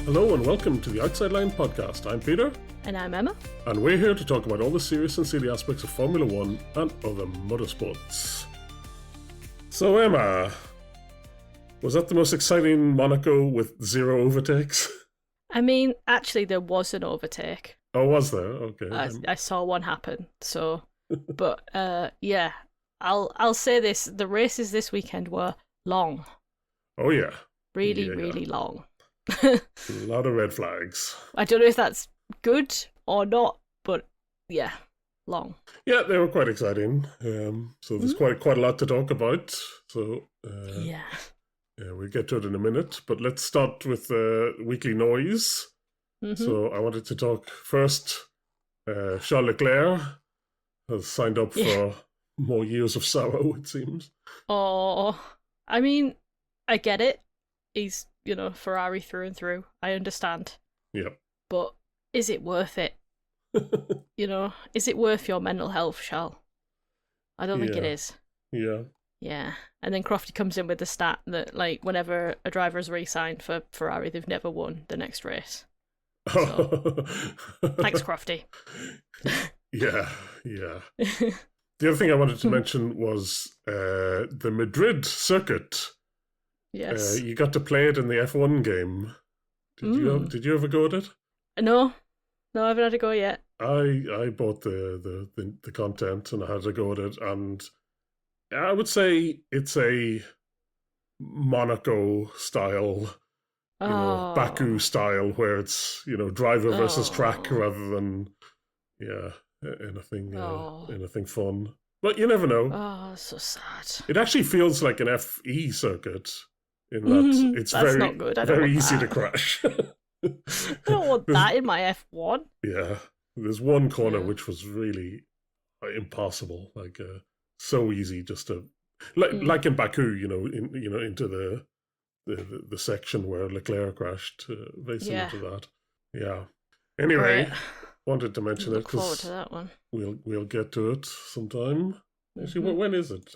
Hello and welcome to the Outside Line podcast. I'm Peter. And I'm Emma. And we're here to talk about all the serious and silly aspects of Formula 1 and other motorsports. So Emma, was that the most exciting Monaco with zero overtakes? I mean, actually there was an overtake. Oh, was there? Okay. I saw one happen, so... But, yeah, I'll say this, the races this weekend were long. Oh yeah. Really long. A lot of red flags. I don't know if that's good or not, but yeah, long. Yeah, they were quite exciting. So there's quite a lot to talk about. So Yeah, we'll get to it in a minute. But let's start with weekly noise. So I wanted to talk first. Charles Leclerc has signed up for more years of sorrow, it seems. Oh, I mean, I get it. He's, Ferrari through and through. I understand. Yep. But is it worth it? Is it worth your mental health, Charles? I don't think it is. Yeah. Yeah. And then Crofty comes in with the stat that, whenever a driver has re-signed for Ferrari, they've never won the next race. So, thanks, Crofty. Yeah. The other thing I wanted to mention was the Madrid circuit. Yes. You got to play it in the F1 game. Did you ever go at it? No, I haven't had to go yet. I bought the content and I had to go at it, and I would say it's a Monaco style, Baku style, where it's driver versus track rather than anything fun. But you never know. Oh, so sad. It actually feels like an FE circuit in that it's That's not good. I don't very want easy that. to crash. I don't want that in my F1. Yeah, there's one corner which was really impossible, so easy just to like in Baku, into the section where Leclerc crashed, very similar to that. Yeah. Anyway, wanted to mention it Look forward to that one. We'll get to it sometime. Actually, when is it?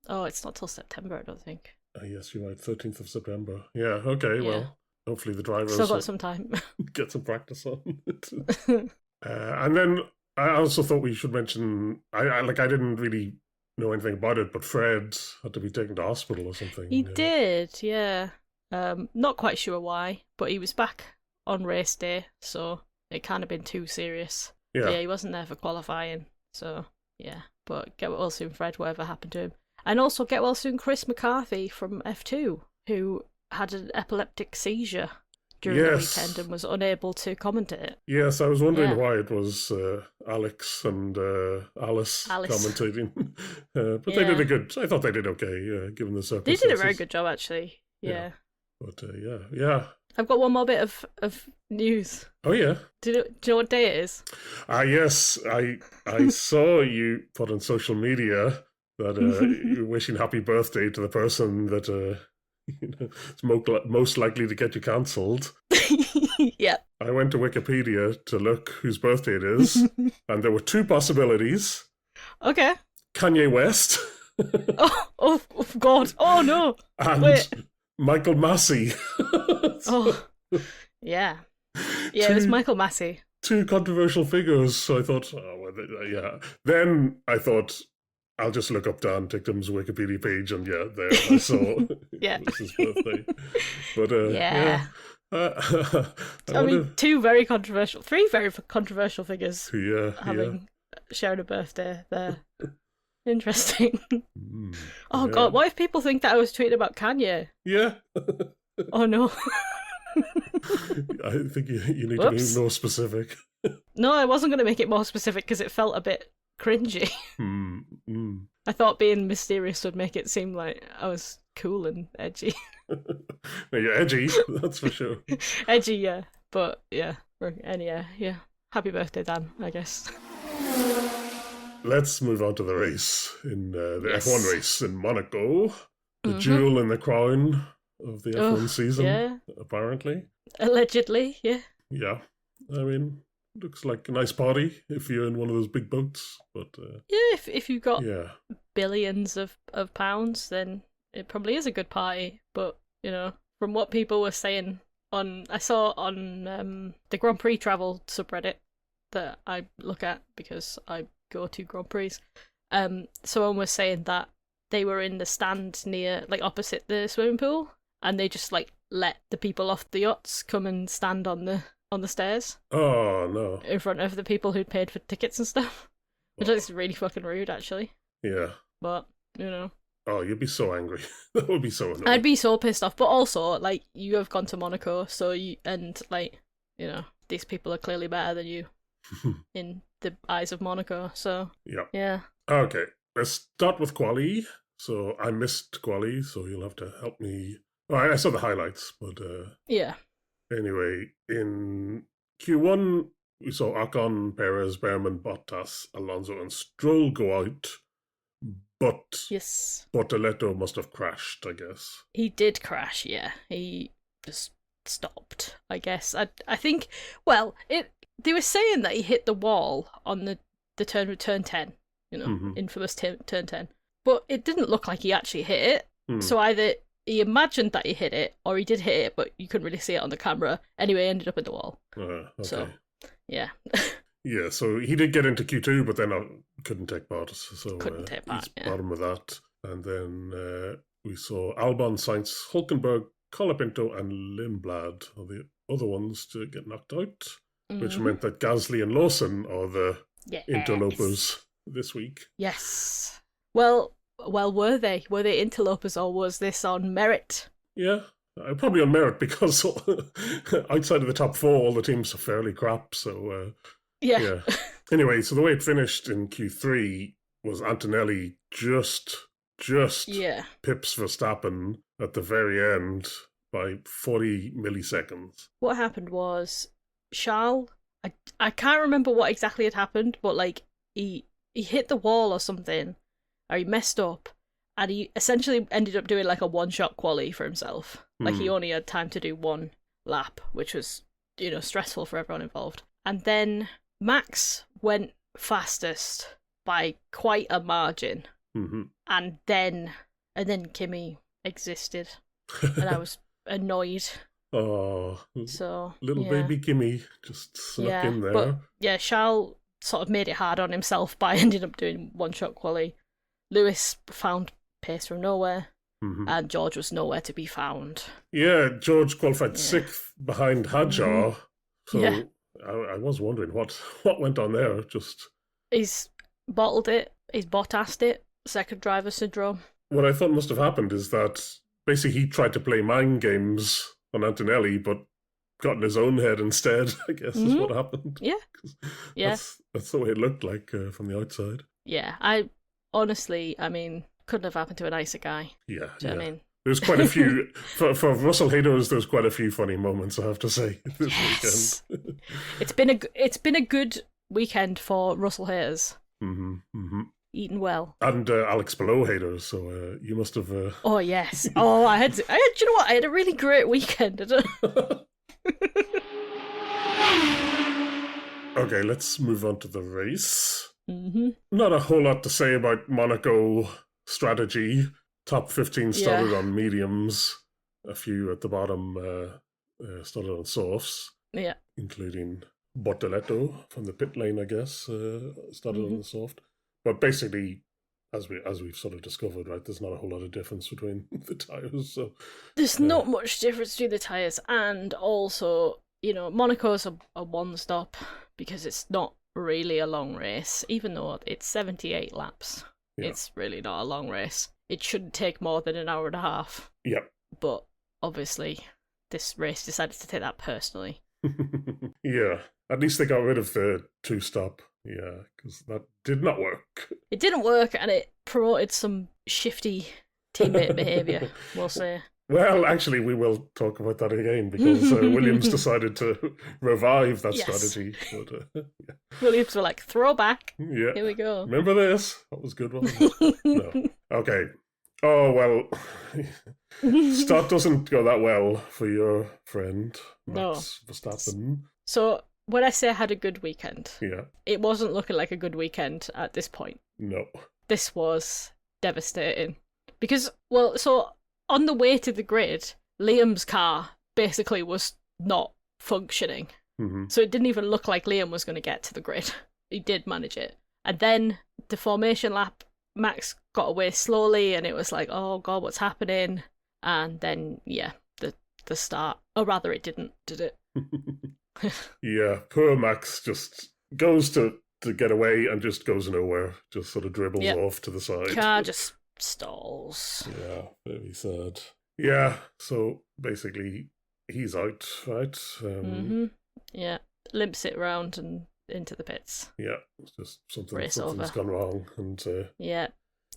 It's not till September, I don't think. Yes, you're right. 13th of September. Yeah. Okay. Yeah. Well, hopefully the drivers still got some time. Get some practice on it. And then I also thought we should mention. I didn't really know anything about it, but Fred had to be taken to hospital or something. He did, yeah. Not quite sure why, but he was back on race day, so it can't have been too serious. Yeah. But yeah, he wasn't there for qualifying, so yeah. But get well soon, Fred, whatever happened to him. And also get well soon, Chris McCarthy from F2, who had an epileptic seizure during the weekend and was unable to commentate. Yes, I was wondering why it was Alex and Alice commentating. But they did I thought they did okay, given the circumstances. They did a very good job, actually. Yeah. But yeah. I've got one more bit of news. Oh, yeah. Do you know what day it is? Yes. I saw you put on social media that you're wishing happy birthday to the person that is most likely to get you cancelled. Yeah. I went to Wikipedia to look whose birthday it is, and there were two possibilities. Okay. Kanye West. oh God. Oh, no. And Wait. Michael Massey. Yeah. Yeah, it was Michael Massey. Two controversial figures, so I thought, Then I thought, I'll just look up Dan Ticktum's Wikipedia page, and there I saw it was his birthday. But I mean, three very controversial figures shared a birthday there. Interesting. God, what if people think that I was tweeting about Kanye? Yeah. Oh no. I think you need to be more specific. No, I wasn't going to make it more specific because it felt a bit cringy. I thought being mysterious would make it seem like I was cool and edgy. No, you're edgy, that's for sure. Edgy, yeah. But yeah. Yeah. Happy birthday, Dan, I guess. Let's move on to the race, in the F1 race in Monaco. The jewel in the crown of the F1 season, apparently. Allegedly, yeah. Yeah. I mean, looks like a nice party if you're in one of those big boats. But if you've got billions of pounds, then it probably is a good party. But, from what people were saying I saw on the Grand Prix travel subreddit that I look at because I go to Grand Prix. Someone was saying that they were in the stand near, like, opposite the swimming pool, and they just like let the people off the yachts come and stand on the stairs. Oh no! In front of the people who'd paid for tickets and stuff, which is really fucking rude, actually. Yeah. But you know. Oh, you'd be so angry. That would be so annoying. I'd be so pissed off. But also, like, you have gone to Monaco, so these people are clearly better than you in the eyes of Monaco. So yeah. Okay, let's start with quali. So I missed quali, so you'll have to help me. Well, I saw the highlights, but yeah. Anyway, in Q1 we saw Ocon, Perez, Berman, Bottas, Alonso, and Stroll go out. But yes, Bortoleto must have crashed, I guess. He did crash, yeah. He just stopped, I guess. I think, well, they were saying that he hit the wall on the turn 10, infamous turn 10. But it didn't look like he actually hit it. So either he imagined that he hit it, or he did hit it, but you couldn't really see it on the camera. Anyway, he ended up in the wall. Okay. So, yeah. Yeah, so he did get into Q2, but then I couldn't take part. So couldn't take part, he's bottom of that. And then we saw Albon, Sainz, Hulkenberg, Colapinto, and Lindblad are the other ones to get knocked out, which meant that Gasly and Lawson are the interlopers this week. Yes. Well, were they? Were they interlopers, or was this on merit? Yeah, probably on merit, because outside of the top four, all the teams are fairly crap, so... Yeah. Anyway, so the way it finished in Q3 was Antonelli just pips Verstappen at the very end by 40 milliseconds. What happened was Charles, I can't remember what exactly had happened, but like he hit the wall or something, or he messed up, and he essentially ended up doing like a one-shot quali for himself. Like he only had time to do one lap, which was, stressful for everyone involved. And then Max went fastest by quite a margin, and then Kimi existed, and I was annoyed. Oh, so little baby Kimi just snuck in there. But yeah, Charles sort of made it hard on himself by ending up doing one-shot quali. Lewis found pace from nowhere, and George was nowhere to be found. Yeah, George qualified 6th behind Hadjar, so... I was wondering what went on there. He's bottled it. He's Bottased it. Second driver syndrome. What I thought must have happened is that basically he tried to play mind games on Antonelli, but got in his own head instead, I guess, is what happened. Yeah. That's the way it looked like from the outside. Yeah, I honestly, couldn't have happened to a nicer guy. Yeah. Do you know what I mean? There's quite a few, for Russell haters, there's quite a few funny moments, I have to say, this weekend. It's been a good weekend for Russell haters. Eating well. And Alex Palou haters, so you must have... Oh, yes. Oh, I had, you know what, I had a really great weekend. Okay, let's move on to the race. Not a whole lot to say about Monaco strategy. Top 15 started on mediums, a few at the bottom started on softs, including Bortoleto from the pit lane, I guess, started on the soft. But basically, as we've sort of discovered, right, there's not a whole lot of difference between the tyres. So there's not much difference between the tyres, and also, Monaco's a one-stop because it's not really a long race, even though it's 78 laps. It's really not a long race. It shouldn't take more than an hour and a half. Yep. But obviously, this race decided to take that personally. Yeah. At least they got rid of the two-stop. Yeah, because that did not work. It didn't work, and it promoted some shifty teammate behaviour, we'll say. Well, actually, we will talk about that again, because Williams decided to revive that strategy. But, Williams were like, throwback. Yeah. Here we go. Remember this? That was good, wasn't it? No. Okay. Oh, well, start doesn't go that well for your friend, Max Verstappen. So, when I say I had a good weekend, yeah, it wasn't looking like a good weekend at this point. No. This was devastating. Because, on the way to the grid, Liam's car basically was not functioning. Mm-hmm. So it didn't even look like Liam was going to get to the grid. He did manage it. And then the formation lap, Max got away slowly, and it was like, oh God, what's happening? And then, yeah, the start. Or rather, it didn't, did it? Yeah, poor Max just goes to get away and just goes nowhere. Just sort of dribbles off to the side. Car just stalls. Yeah, very sad. Yeah, so basically he's out, right? Yeah, limps it round and into the pits. Yeah, it's just something's gone wrong. And yeah,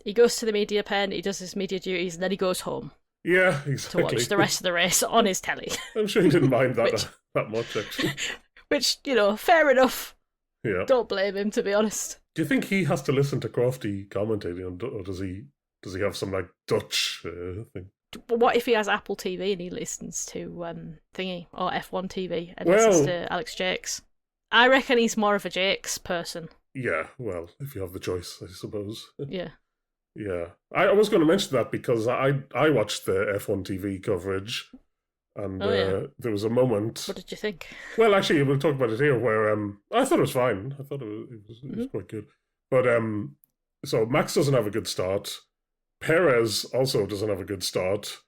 he goes to the media pen, he does his media duties, and then he goes home. Yeah, exactly. To watch the rest of the race on his telly. I'm sure he didn't mind that much, actually. Which, fair enough. Yeah. Don't blame him, to be honest. Do you think he has to listen to Crofty commentating, or does he have some like Dutch thing? What if he has Apple TV and he listens to thingy or F1 TV and listens to Alex Jakes? I reckon he's more of a Jakes person. Yeah, well, if you have the choice, I suppose. Yeah. Yeah, I was going to mention that because I watched the F1 TV coverage, and there was a moment. What did you think? Well, actually, we'll talk about it here. Where I thought it was fine. I thought it was quite good. But so Max doesn't have a good start. Perez also doesn't have a good start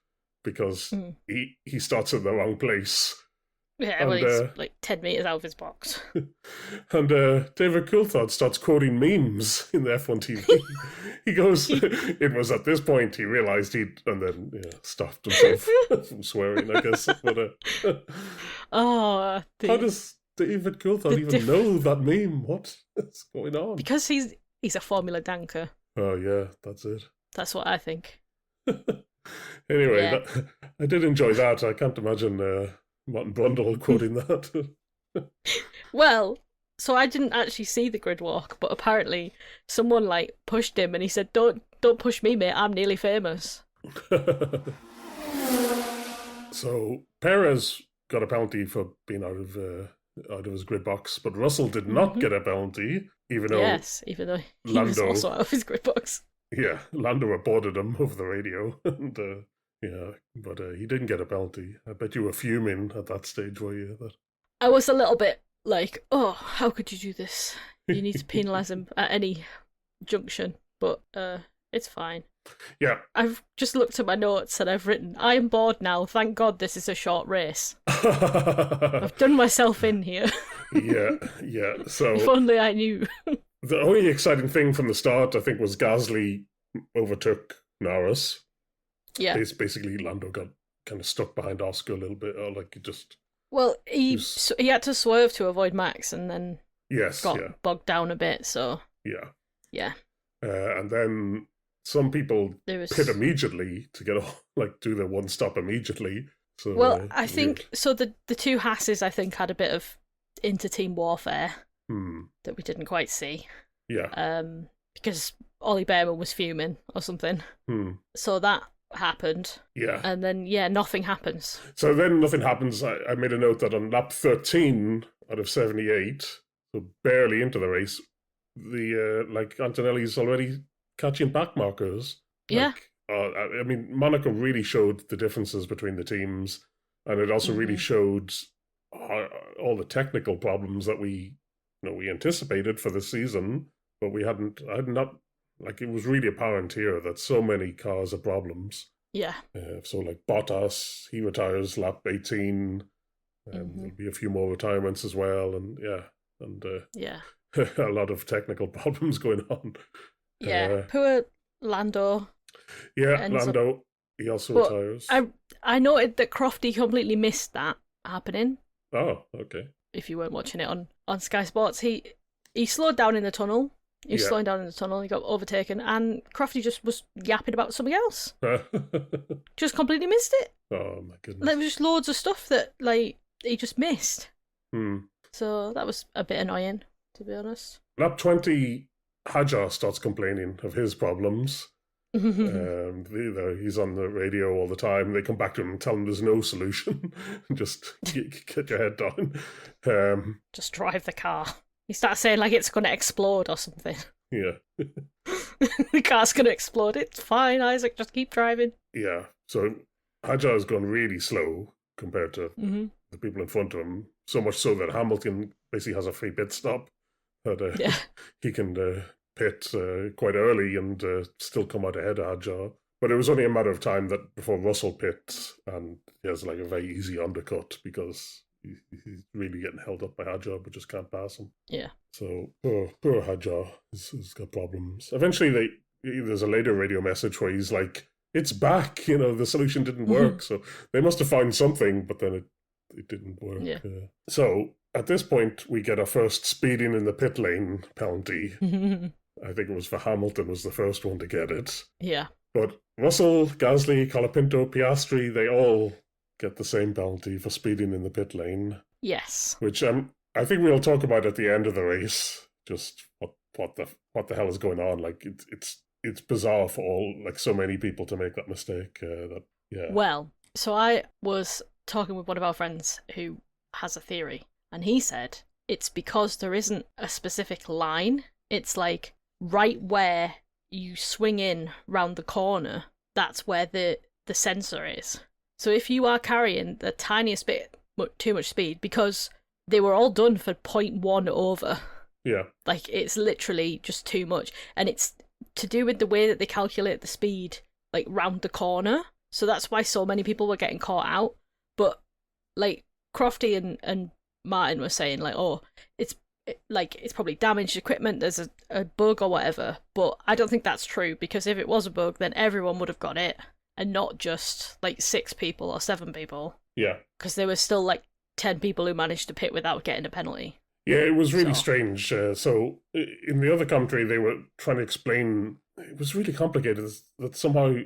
because he starts in the wrong place. Yeah, well, he's like 10 metres out of his box. And David Coulthard starts quoting memes in the F1 TV. He goes, it was at this point he realised and then stopped himself from swearing, I guess. But how does David Coulthard even know that meme? What is going on? Because he's a Formula Danker. Oh, yeah, that's it. That's what I think. Anyway, I did enjoy that. I can't imagine Martin Brundle quoting that. Well, so I didn't actually see the grid walk, but apparently someone pushed him and he said, Don't push me, mate, I'm nearly famous. So Perez got a penalty for being out of his grid box, but Russell did not get a penalty, even though he was also out of his grid box. Yeah, Lando reported him over the radio, and but he didn't get a penalty. I bet you were fuming at that stage, were you? I was a little bit like, oh, how could you do this? You need to penalise him at any junction, but it's fine. Yeah. I've just looked at my notes and I've written, I am bored now, thank God this is a short race. I've done myself in here. Yeah. So if only I knew. The only exciting thing from the start, I think, was Gasly overtook Norris. Yeah. It's basically Lando got kind of stuck behind Oscar a little bit, or like he just... Well, he had to swerve to avoid Max and then got bogged down a bit, so... Yeah. And then some people pit immediately to get off, do the one stop immediately. So, well, I think... So the two Hasses, I think, had a bit of inter-team warfare that we didn't quite see. Yeah. Because Ollie Behrman was fuming or something. So that happened. Yeah. And then, nothing happens. So then nothing happens. I made a note that on lap 13 out of 78, so barely into the race, the Antonelli's already catching back markers. Yeah. I mean, Monaco really showed the differences between the teams, and it also really showed all the technical problems that we anticipated for the season, but we hadn't. It was really apparent here that so many cars are problems. Yeah. So Bottas, he retires lap 18. There'll be a few more retirements as well, and a lot of technical problems going on. Yeah, poor Lando. Yeah, Lando. He also retires. I noted that Crofty completely missed that happening. Oh, okay. If you weren't watching it on Sky Sports, he slowed down in the tunnel. He was slowing down in the tunnel. He got overtaken, and Crofty just was yapping about something else. Just completely missed it. Oh my goodness! There was just loads of stuff that he just missed. Hmm. So that was a bit annoying, to be honest. Lap 20, Hadjar starts complaining of his problems. He's on the radio all the time. They come back to him and tell him there's no solution. Just get your head down. Just drive the car. He starts saying it's going to explode or something. Yeah. The car's going to explode. It's fine, Isaac. Just keep driving. Yeah. So Hadjar has gone really slow compared to the people in front of him, so much so that Hamilton basically has a free pit stop. That he can pit quite early and still come out ahead of Hadjar. But it was only a matter of time that before Russell pits, and he has like a very easy undercut because he's really getting held up by Hadjar, but just can't pass him. Yeah. So poor Hadjar has got problems. Eventually, there's a later radio message where he's like, "It's back. The solution didn't work." So they must have found something, but then it didn't work. Yeah. So at this point, we get our first speeding in the pit lane penalty. I think it was for Hamilton was the first one to get it. Yeah. But Russell, Gasly, Colapinto, Piastri, they all get the same penalty for speeding in the pit lane. Yes. Which I think we'll talk about at the end of the race. Just what the hell is going on? Like it's bizarre for so many people to make that mistake. Well, so I was talking with one of our friends who has a theory, and he said it's because there isn't a specific line. It's like right where you swing in round the corner, that's where the sensor is. So if you are carrying the tiniest bit too much speed, because they were all done for 0.1 over. Yeah. Like, it's literally just too much. And it's to do with the way that they calculate the speed, like, round the corner. So that's why so many people were getting caught out. But, like, Crofty and Martin were saying, like, oh, it's probably damaged equipment, there's a bug or whatever. But I don't think that's true, because if it was a bug, then everyone would have got it. And not just, like, 6 people or 7 people. Yeah. Because there was still, like, 10 people who managed to pit without getting a penalty. Yeah, it was really strange. So in the other country, they were trying to explain, it was really complicated, that somehow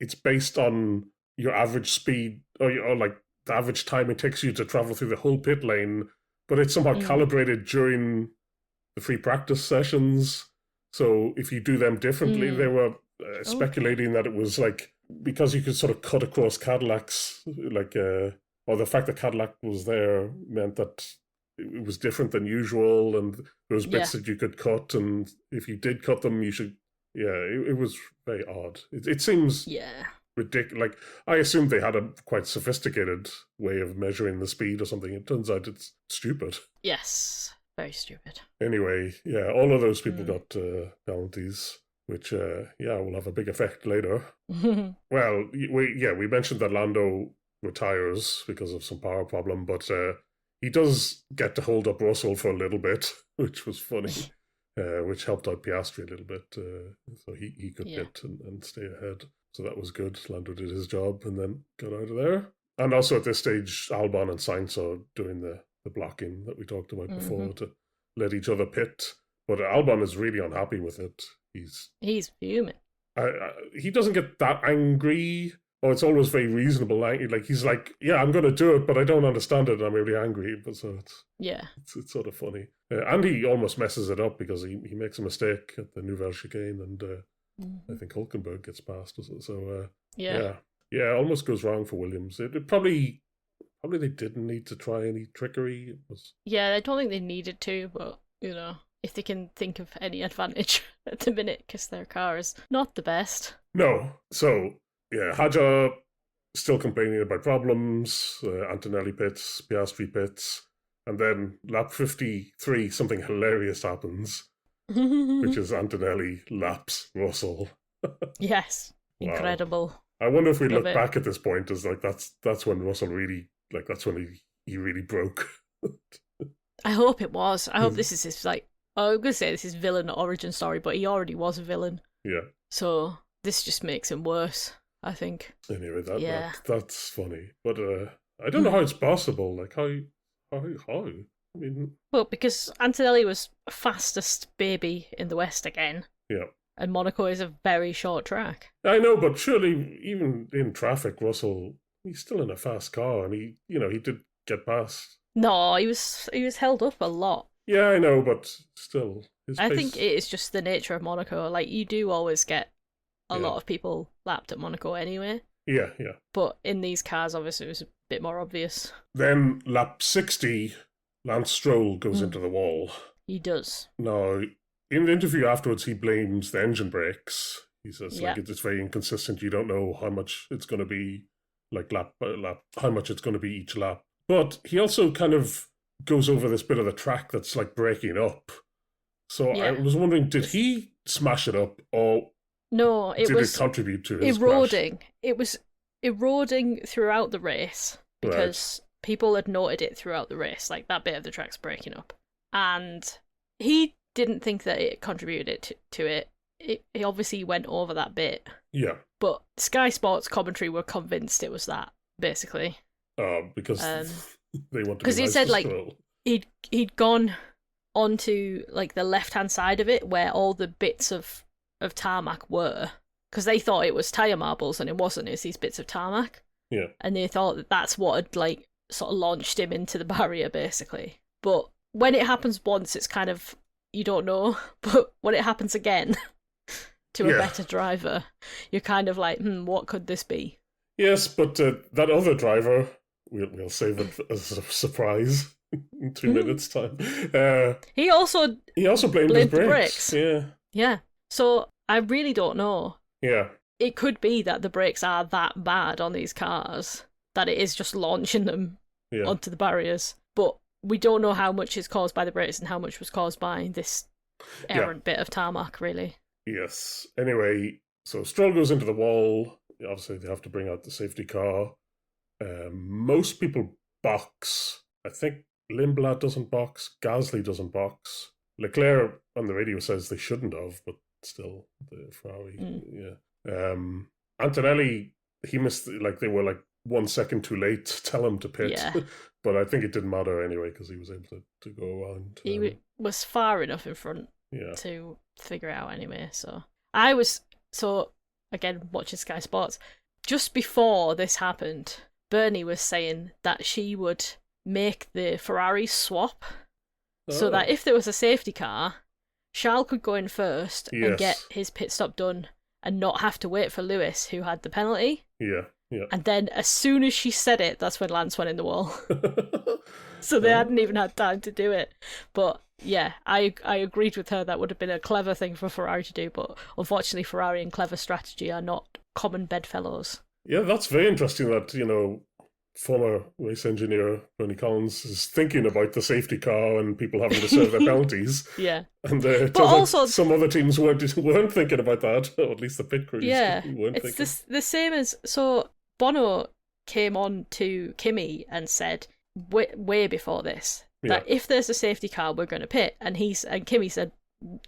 it's based on your average speed, or like the average time it takes you to travel through the whole pit lane, but it's somehow calibrated during the free practice sessions. So if you do them differently, they were speculating that it was like, because you could sort of cut across Cadillacs, or the fact that Cadillac was there meant that it was different than usual, and there was bits that you could cut, and if you did cut them, you should. Yeah, it was very odd. It seems ridiculous. Like, I assumed they had a quite sophisticated way of measuring the speed or something. It turns out it's stupid. Yes, very stupid. Anyway, yeah, all of those people got penalties, which will have a big effect later. Well, we mentioned that Lando retires because of some power problem, but he does get to hold up Russell for a little bit, which was funny, which helped out Piastri a little bit, so he could get and stay ahead. So that was good. Lando did his job and then got out of there. And also at this stage, Albon and Sainz are doing the blocking that we talked about before to let each other pit. But Albon is really unhappy with it. He's fuming. He doesn't get that angry. Oh, it's always very reasonable. Like, he's like, yeah, I'm going to do it, but I don't understand it, and I'm really angry. But so it's sort of funny. And he almost messes it up because he makes a mistake at the Nouvelle Chicane, and I think Hulkenberg gets past. So almost goes wrong for Williams. It probably they didn't need to try any trickery. Yeah, I don't think they needed to, but if they can think of any advantage at the minute, because their car is not the best. No, so. Yeah, Hadjar still complaining about problems, Antonelli pits, Piastri pits, and then lap 53, something hilarious happens, which is Antonelli laps Russell. Yes, wow. Incredible. I wonder if we look back at this point as like that's when Russell really, like, that's when he really broke. I hope it was. I hope this is his, like, I'm going to say this is villain origin story, but he already was a villain. Yeah. So this just makes him worse, I think. Anyway, that's funny. But I don't know how it's possible. Like, how? I mean... Well, because Antonelli was fastest baby in the West again. Yeah. And Monaco is a very short track. I know, but surely, even in traffic, Russell, he's still in a fast car, and he did get past. No, he was held up a lot. Yeah, I know, but still. I think it is just the nature of Monaco. Like, you do always get a lot of people lapped at Monaco anyway. Yeah. But in these cars, obviously, it was a bit more obvious. Then, lap 60, Lance Stroll goes into the wall. He does. Now, in the interview afterwards, he blames the engine brakes. He says, like, it's very inconsistent. You don't know how much it's going to be, like, lap by lap, how much it's going to be each lap. But he also kind of goes over this bit of the track that's like breaking up. So I was wondering, did he smash it up, or no? It did was it contribute to his eroding. crash? It was eroding throughout the race because people had noted it throughout the race, like that bit of the track's breaking up, and he didn't think that it contributed to it. He obviously went over that bit. Yeah. But Sky Sports commentary were convinced it was that, basically. Because they want to be because he said like scroll. he'd gone onto like the left hand side of it where all the bits of tarmac were, because they thought it was tire marbles and it wasn't. It's these bits of tarmac. Yeah. And they thought that that's what had like sort of launched him into the barrier, basically. But when it happens once, it's kind of, you don't know. But when it happens again to a better driver, you're kind of like, what could this be? Yes, but that other driver, we'll save it as a surprise in 2 minutes' time. He also blamed his brakes. Yeah. So I really don't know. Yeah. It could be that the brakes are that bad on these cars that it is just launching them onto the barriers. But we don't know how much is caused by the brakes and how much was caused by this errant bit of tarmac, really. Yes. Anyway, so Stroll goes into the wall. Obviously, they have to bring out the safety car. Most people box. I think Lindblad doesn't box. Gasly doesn't box. Leclerc on the radio says they shouldn't have, but still, the Ferrari, Antonelli, he missed, like, they were like 1 second too late to tell him to pit. Yeah. But I think it didn't matter anyway because he was able to go around. He was far enough in front to figure it out anyway. So I was, again, watching Sky Sports, just before this happened, Bernie was saying that she would make the Ferrari swap so that if there was a safety car, Charles could go in first and get his pit stop done and not have to wait for Lewis, who had the penalty. Yeah. And then as soon as she said it, that's when Lance went in the wall. So they hadn't even had time to do it. But yeah, I agreed with her. That would have been a clever thing for Ferrari to do. But unfortunately, Ferrari and clever strategy are not common bedfellows. Yeah, that's very interesting that, former race engineer Bernie Collins is thinking about the safety car and people having to serve their penalties. Yeah. And but also some other teams weren't thinking about that, or at least the pit crews weren't thinking. It's the same as... So Bono came on to Kimi and said, way before this, that if there's a safety car, we're going to pit. And Kimi said,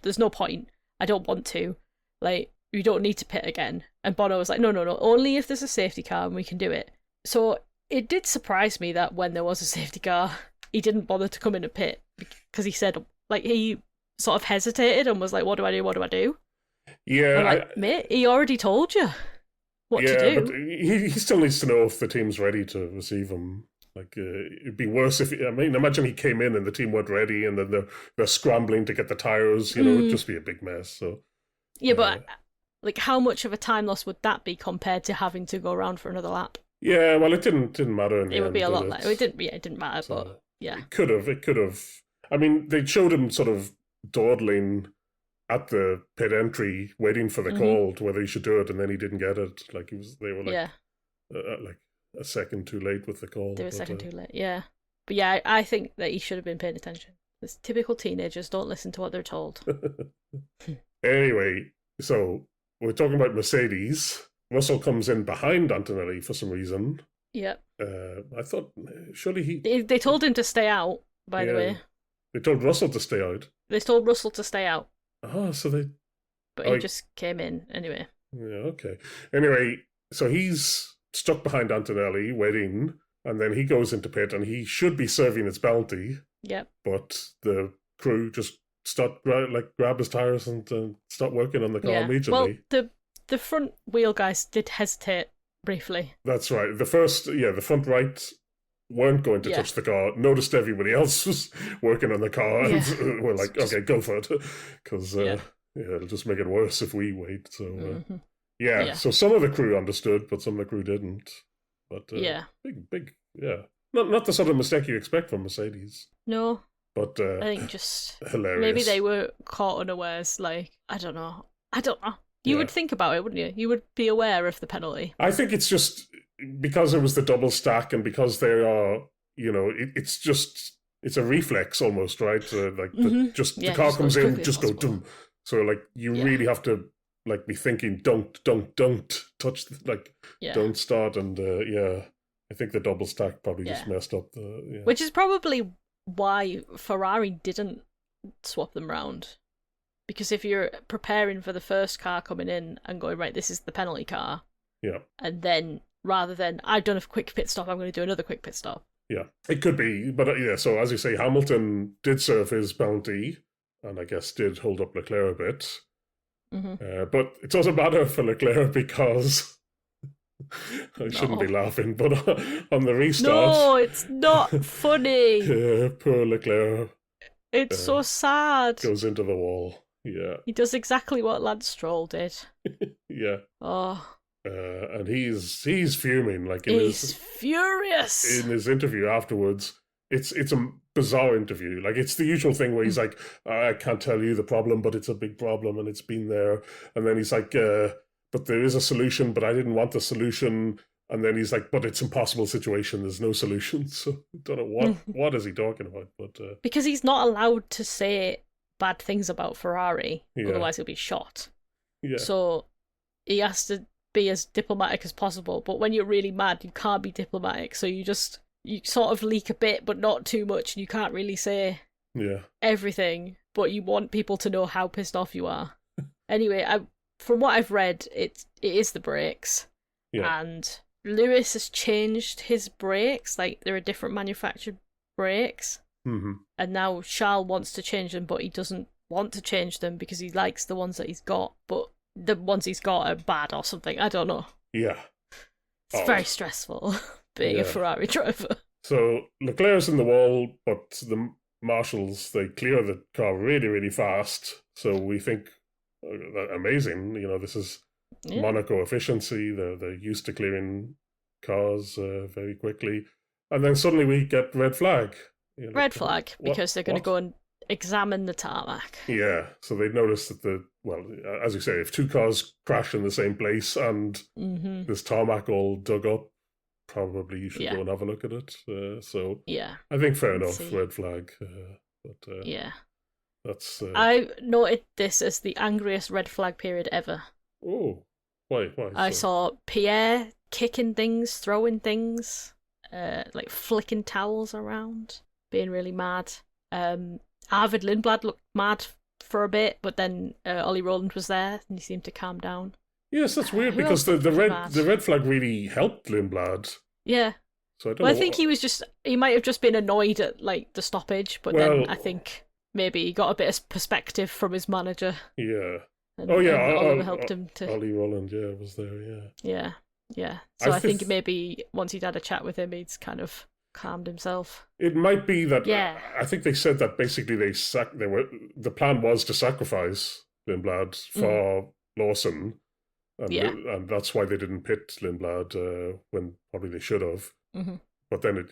there's no point. I don't want to. Like, you don't need to pit again. And Bono was like, no, only if there's a safety car and we can do it. So it did surprise me that when there was a safety car, he didn't bother to come in and pit, because he said, like, he sort of hesitated and was like, what do I do? Yeah. Like, mate, he already told you what to do. But he still needs to know if the team's ready to receive him. Like, it'd be worse if, imagine he came in and the team weren't ready and then they're scrambling to get the tyres, it'd just be a big mess. So yeah, but like, how much of a time loss would that be compared to having to go around for another lap? Yeah, well, it didn't matter in the end. It would be a lot less. It didn't matter, so, but yeah. It could have. I mean, they showed him sort of dawdling at the pit entry, waiting for the call to whether he should do it, and then he didn't get it. Like, they were like, like a second too late with the call. They were a second too late, yeah. But yeah, I think that he should have been paying attention. It's typical teenagers, don't listen to what they're told. Anyway, so we're talking about Mercedes. Russell comes in behind Antonelli for some reason. Yep. I thought, surely They told him to stay out, by the way. They told Russell to stay out. They told Russell to stay out. Oh, so they... But he just came in, anyway. Yeah, okay. Anyway, so he's stuck behind Antonelli, waiting, and then he goes into pit, and he should be serving his penalty. Yep. But the crew just grab his tyres and start working on the car immediately. Well, the front wheel guys did hesitate briefly. That's right. The front right weren't going to touch the car, noticed everybody else was working on the car, and we're like, okay, go for it, because it'll just make it worse if we wait. So so some of the crew understood, but some of the crew didn't. But big, not the sort of mistake you expect from Mercedes. No, but I think just hilarious. Maybe they were caught unawares. Like, I don't know. You would think about it, wouldn't you? You would be aware of the penalty. I think it's just because it was the double stack and because they are, it's a reflex almost, right? The Yeah, car just go comes as in, quickly as just go possible. dum. So like you really have to like be thinking, don't touch, Yeah. don't start, and I think the double stack probably just Yeah. messed up the Which is probably why Ferrari didn't swap them round. Because if you're preparing for the first car coming in and going, right, this is the penalty car, yeah. and then rather than I've done a quick pit stop, I'm going to do another quick pit stop. Yeah, it could be, but so as you say, Hamilton did serve his penalty, and I guess did hold up Leclerc a bit. But it doesn't matter for Leclerc because I shouldn't be laughing, but on the restart, no, it's not funny. Poor Leclerc. It's so sad. Goes into the wall. Yeah, he does exactly what Lance Stroll did. Yeah. Oh. And he's fuming, like he's furious in his interview afterwards. It's a bizarre interview. Like it's the usual thing where he's like, I can't tell you the problem, but it's a big problem and it's been there. And then he's like, but there is a solution, but I didn't want the solution. And then he's like, but it's an impossible situation. There's no solution. So I don't know what is he talking about. But because he's not allowed to say bad things about Ferrari, otherwise he'll be shot. Yeah. So he has to be as diplomatic as possible, but when you're really mad you can't be diplomatic, so you sort of leak a bit but not too much, and you can't really say everything, but you want people to know how pissed off you are. Anyway, from what I've read, it is the brakes, and Lewis has changed his brakes, like there are different manufactured brakes, and now Charles wants to change them, but he doesn't want to change them because he likes the ones that he's got, but the ones he's got are bad or something. I don't know. Yeah. It's very stressful being a Ferrari driver. So Leclerc's in the wall, but the marshals, they clear the car really, really fast. So we think, amazing. This is Monaco efficiency. They're used to clearing cars very quickly. And then suddenly we get red flag. Red flag, because they're going to go and examine the tarmac. Yeah, so they noticed that as you say, if two cars crash in the same place and this tarmac all dug up, probably you should go and have a look at it. I think fair enough, red flag. That's. I noted this as the angriest red flag period ever. Oh, why? I saw Pierre kicking things, throwing things, like flicking towels around, being really mad. Arvid Lindblad looked mad for a bit, but then Ollie Rowland was there and he seemed to calm down. Yes, that's weird because the red flag really helped Lindblad. Yeah. So I don't know. I think he might have just been annoyed at like the stoppage, but then I think maybe he got a bit of perspective from his manager. Yeah. And Oliver helped him to. Ollie Rowland, was there, Yeah. So I think maybe once he'd had a chat with him, he'd kind of calmed himself. It might be that. I think they said that basically the plan was to sacrifice Lindblad for Lawson, and that's why they didn't pit Lindblad when probably they should have. But then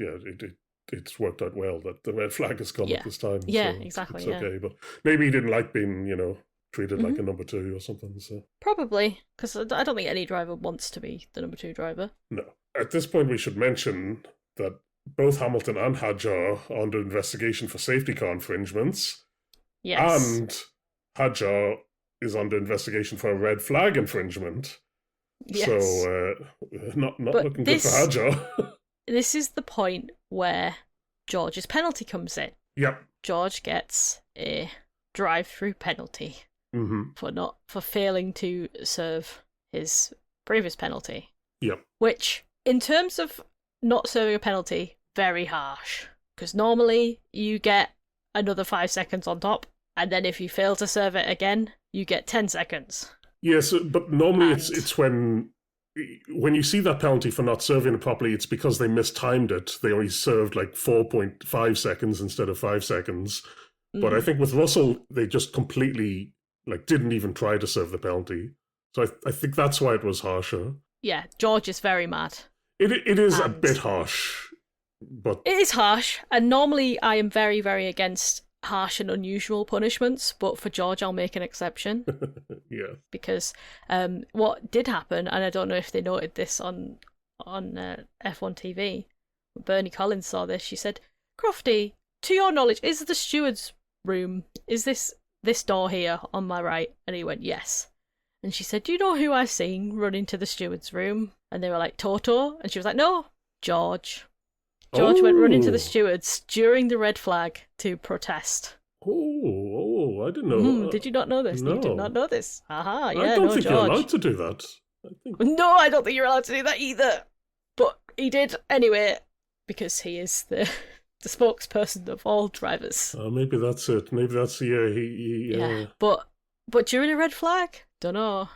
it's worked out well that the red flag has come at this time. Yeah, so exactly. It's okay, but maybe he didn't like being treated like a number two or something. So probably, because I don't think any driver wants to be the number two driver. No. At this point, we should mention that both Hamilton and Hadjar are under investigation for safety car infringements. Yes. And Hadjar is under investigation for a red flag infringement. Yes. So, not looking good for Hadjar. This is the point where George's penalty comes in. Yep. George gets a drive-through penalty for failing to serve his previous penalty. Yep. Which, in terms of not serving a penalty, very harsh. Because normally you get another 5 seconds on top, and then if you fail to serve it again, you get 10 seconds. Yes, but normally it's when you see that penalty for not serving it properly, it's because they mistimed it. They only served like 4.5 seconds instead of 5 seconds. But I think with Russell, they just completely didn't even try to serve the penalty. So I think that's why it was harsher. Yeah, George is very mad. It is a bit harsh, but it is harsh. And normally I am very, very against harsh and unusual punishments, but for George I'll make an exception. Yeah. Because what did happen, and I don't know if they noted this on F1 TV, Bernie Collins saw this, she said, "Crofty, to your knowledge, is the steward's room, is this door here on my right?" And he went, "Yes." And she said, "Do you know who I've seen run into the steward's room?" And they were like, "Toto?" And she was like, "No, George." George went running to the stewards during the red flag to protest. Oh, I didn't know. Did you not know this? No. You did not know this. Aha, yeah, I don't think George. you're allowed to do that. No, I don't think you're allowed to do that either. But he did anyway, because he is the spokesperson of all drivers. Maybe that's it. Maybe that's yeah. But during a red flag, don't know.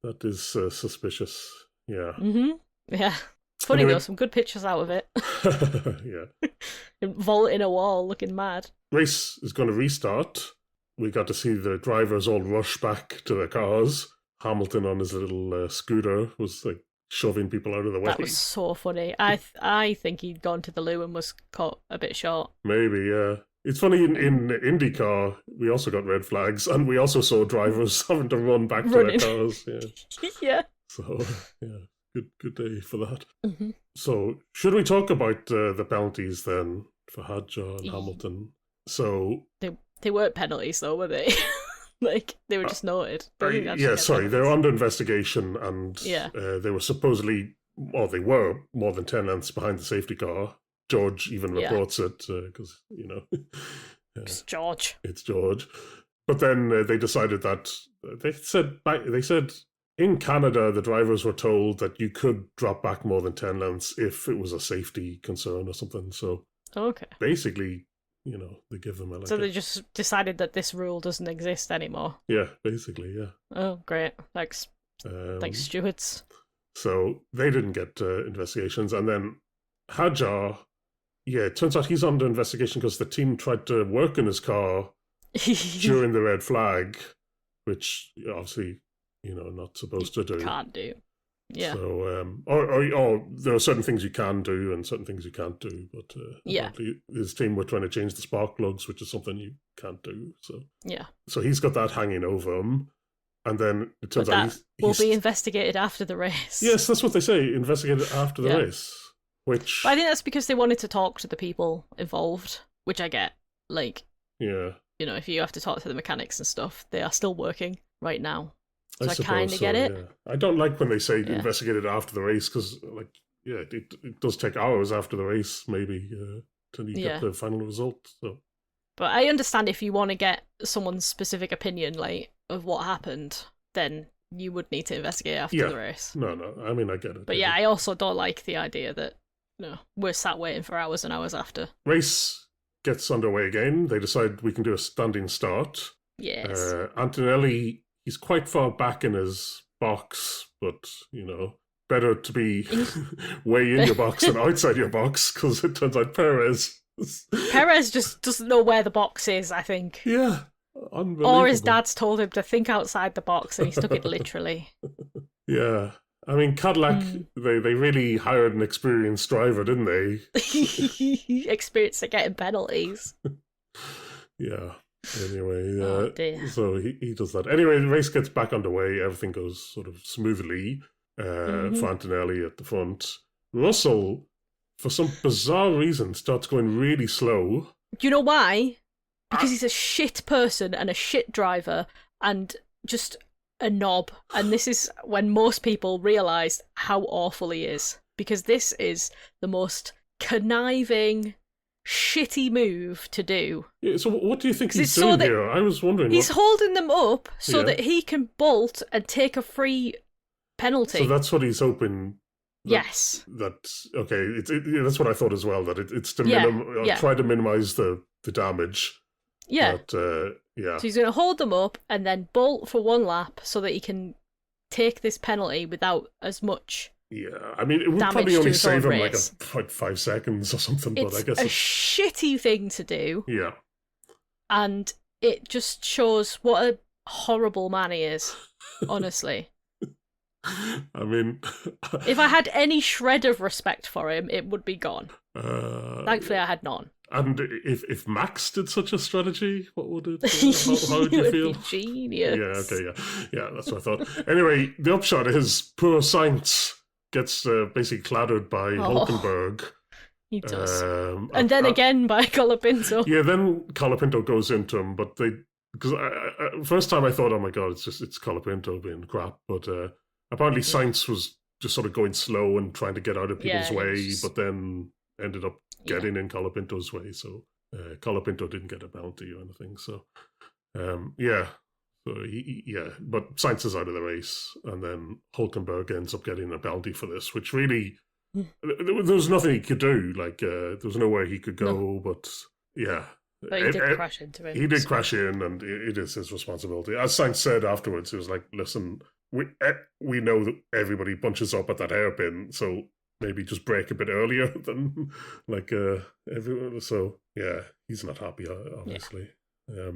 That is suspicious. Yeah. Yeah. Funny though, some good pictures out of it. Yeah. Vaulting a wall, looking mad. Race is going to restart. We got to see the drivers all rush back to their cars. Hamilton on his little scooter was like shoving people out of the way. That was so funny. I think he'd gone to the loo and was caught a bit short. Maybe, yeah. It's funny, in Indycar, we also got red flags, and we also saw drivers having to run back to their cars. Yeah. Yeah. So, yeah, good day for that. So, should we talk about the penalties then for Hadjar and Hamilton? So they weren't penalties though, were they? Like, they were just noted. Yeah, sorry, they were under investigation, and they were supposedly, or they were more than 10 lengths behind the safety car. George even reports it, because, you know. It's George. It's George. But then they decided that, they said in Canada, the drivers were told that you could drop back more than 10 lengths if it was a safety concern or something. So basically, you know, they give them a... So they just decided that this rule doesn't exist anymore? Yeah, basically, yeah. Oh, great. Thanks stewards. So they didn't get investigations. And then Hadjar, it turns out he's under investigation because the team tried to work in his car during the red flag, which obviously, you know, not supposed to do. Can't do. Yeah. So, or there are certain things you can do and certain things you can't do. But his team were trying to change the spark plugs, which is something you can't do. So so he's got that hanging over him, and then it turns out will be investigated after the race. Yes, that's what they say. Investigated after the race, which but I think that's because they wanted to talk to the people involved, which I get. Like, you know, if you have to talk to the mechanics and stuff, they are still working right now. So I kind of get it. Yeah. I don't like when they say investigated after the race, because, like, it does take hours after the race, maybe, till you get the final result. So. But I understand if you want to get someone's specific opinion, like, of what happened, then you would need to investigate after the race. No, I mean, I get it. But I also don't like the idea that, we're sat waiting for hours and hours after. Race gets underway again. They decide we can do a standing start. Yes. Antonelli... He's quite far back in his box, but, you know, better to be way in your box than outside your box, because it turns out Perez just doesn't know where the box is, I think. Yeah, unbelievable. Or his dad's told him to think outside the box, and he took it literally. Yeah. I mean, Cadillac, they really hired an experienced driver, didn't they? Experienced at getting penalties. Yeah. Anyway, so he does that. Anyway, the race gets back underway. Everything goes sort of smoothly for Antonelli at the front. Russell, for some bizarre reason, starts going really slow. Do you know why? Because he's a shit person and a shit driver and just a knob. And this is when most people realise how awful he is. Because this is the most conniving... shitty move to do. Yeah, so what do you think he's doing here? I was wondering. He's holding them up so that he can bolt and take a free penalty. So that's what he's hoping. Yes. That's okay. That's what I thought as well. That it's to try to minimize the damage. Yeah. But, So he's going to hold them up and then bolt for one lap so that he can take this penalty without as much. Yeah, I mean, it would probably only save him like 5 seconds or something, but I guess it's a shitty thing to do. Yeah. And it just shows what a horrible man he is, honestly. I mean... if I had any shred of respect for him, it would be gone. Thankfully, I had none. And if Max did such a strategy, what would it... how would you feel? Be genius. Yeah, okay, yeah, that's what I thought. Anyway, the upshot is poor Sainz gets basically clattered by Hulkenberg. He does. And then again by Colapinto. Yeah, then Colapinto goes into him, but because first time I thought, oh my god, it's Colapinto being crap, but apparently Sainz was just sort of going slow and trying to get out of people's way, but then ended up getting in Colapinto's way, so Colapinto didn't get a bounty or anything, so So but Sainz is out of the race, and then Hulkenberg ends up getting a bounty for this, which really there was nothing he could do. Like there was nowhere he could go, but yeah. But he did crash into him. He did crash in, and it is his responsibility. As Sainz said afterwards, he was like, "Listen, we know that everybody bunches up at that hairpin, so maybe just brake a bit earlier than like everyone." So yeah, he's not happy, obviously. Yeah.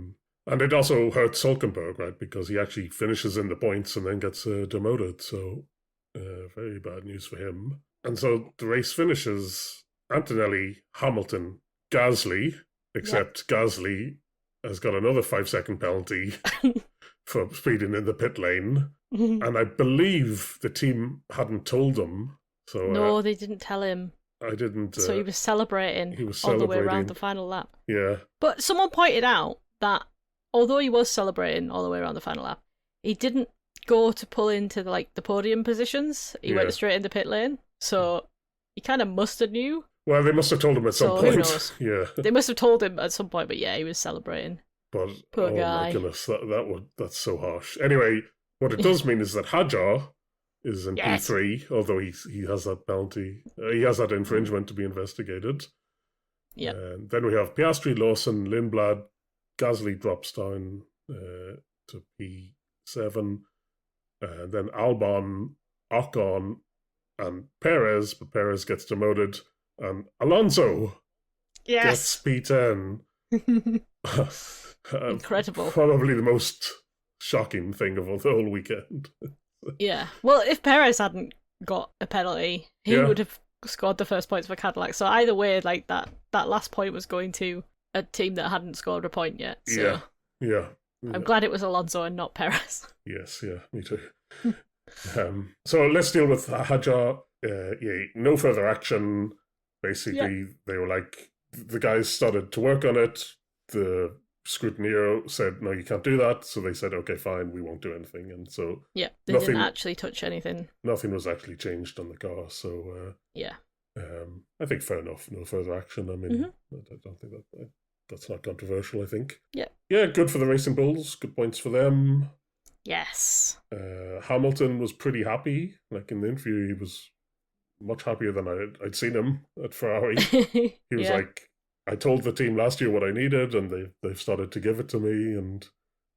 And it also hurts Hulkenberg, right? Because he actually finishes in the points and then gets demoted. So very bad news for him. And so the race finishes Antonelli, Hamilton, Gasly, except Gasly has got another 5-second penalty for speeding in the pit lane. And I believe the team hadn't told him. So no, they didn't tell him. I didn't. So he was celebrating all the way around the final lap. Yeah. But someone pointed out that although he was celebrating all the way around the final lap, he didn't go to pull into the podium positions. He went straight in the pit lane. So he kind of must have knew. Well, they must have told him at some point. Who knows? Yeah. They must have told him at some point, but yeah, he was celebrating. But poor guy. My goodness, that's so harsh. Anyway, what it does mean is that Hadjar is in P3, although he has that penalty. He has that infringement to be investigated. Yeah. And then we have Piastri, Lawson, Lindblad. Gasly drops down to P7, and then Albon, Ocon, and Perez, but Perez gets demoted, and Alonso gets P10. Incredible. Probably the most shocking thing of the whole weekend. Yeah. Well, if Perez hadn't got a penalty, he would have scored the first points for Cadillac. So either way, that last point was going to a team that hadn't scored a point yet. So yeah. I'm glad it was Alonso and not Perez. Yes, yeah, me too. So let's deal with Hadjar. No further action. Basically, they were like, the guys started to work on it. The scrutineer said, no, you can't do that. So they said, okay, fine, we won't do anything. And so they didn't actually touch anything. Nothing was actually changed on the car. So I think fair enough. No further action. I mean, I don't think that's not controversial, I think. Yeah. Yeah, good for the Racing Bulls. Good points for them. Yes. Hamilton was pretty happy. Like in the interview, he was much happier than I'd seen him at Ferrari. He was like, I told the team last year what I needed, and they've started to give it to me, and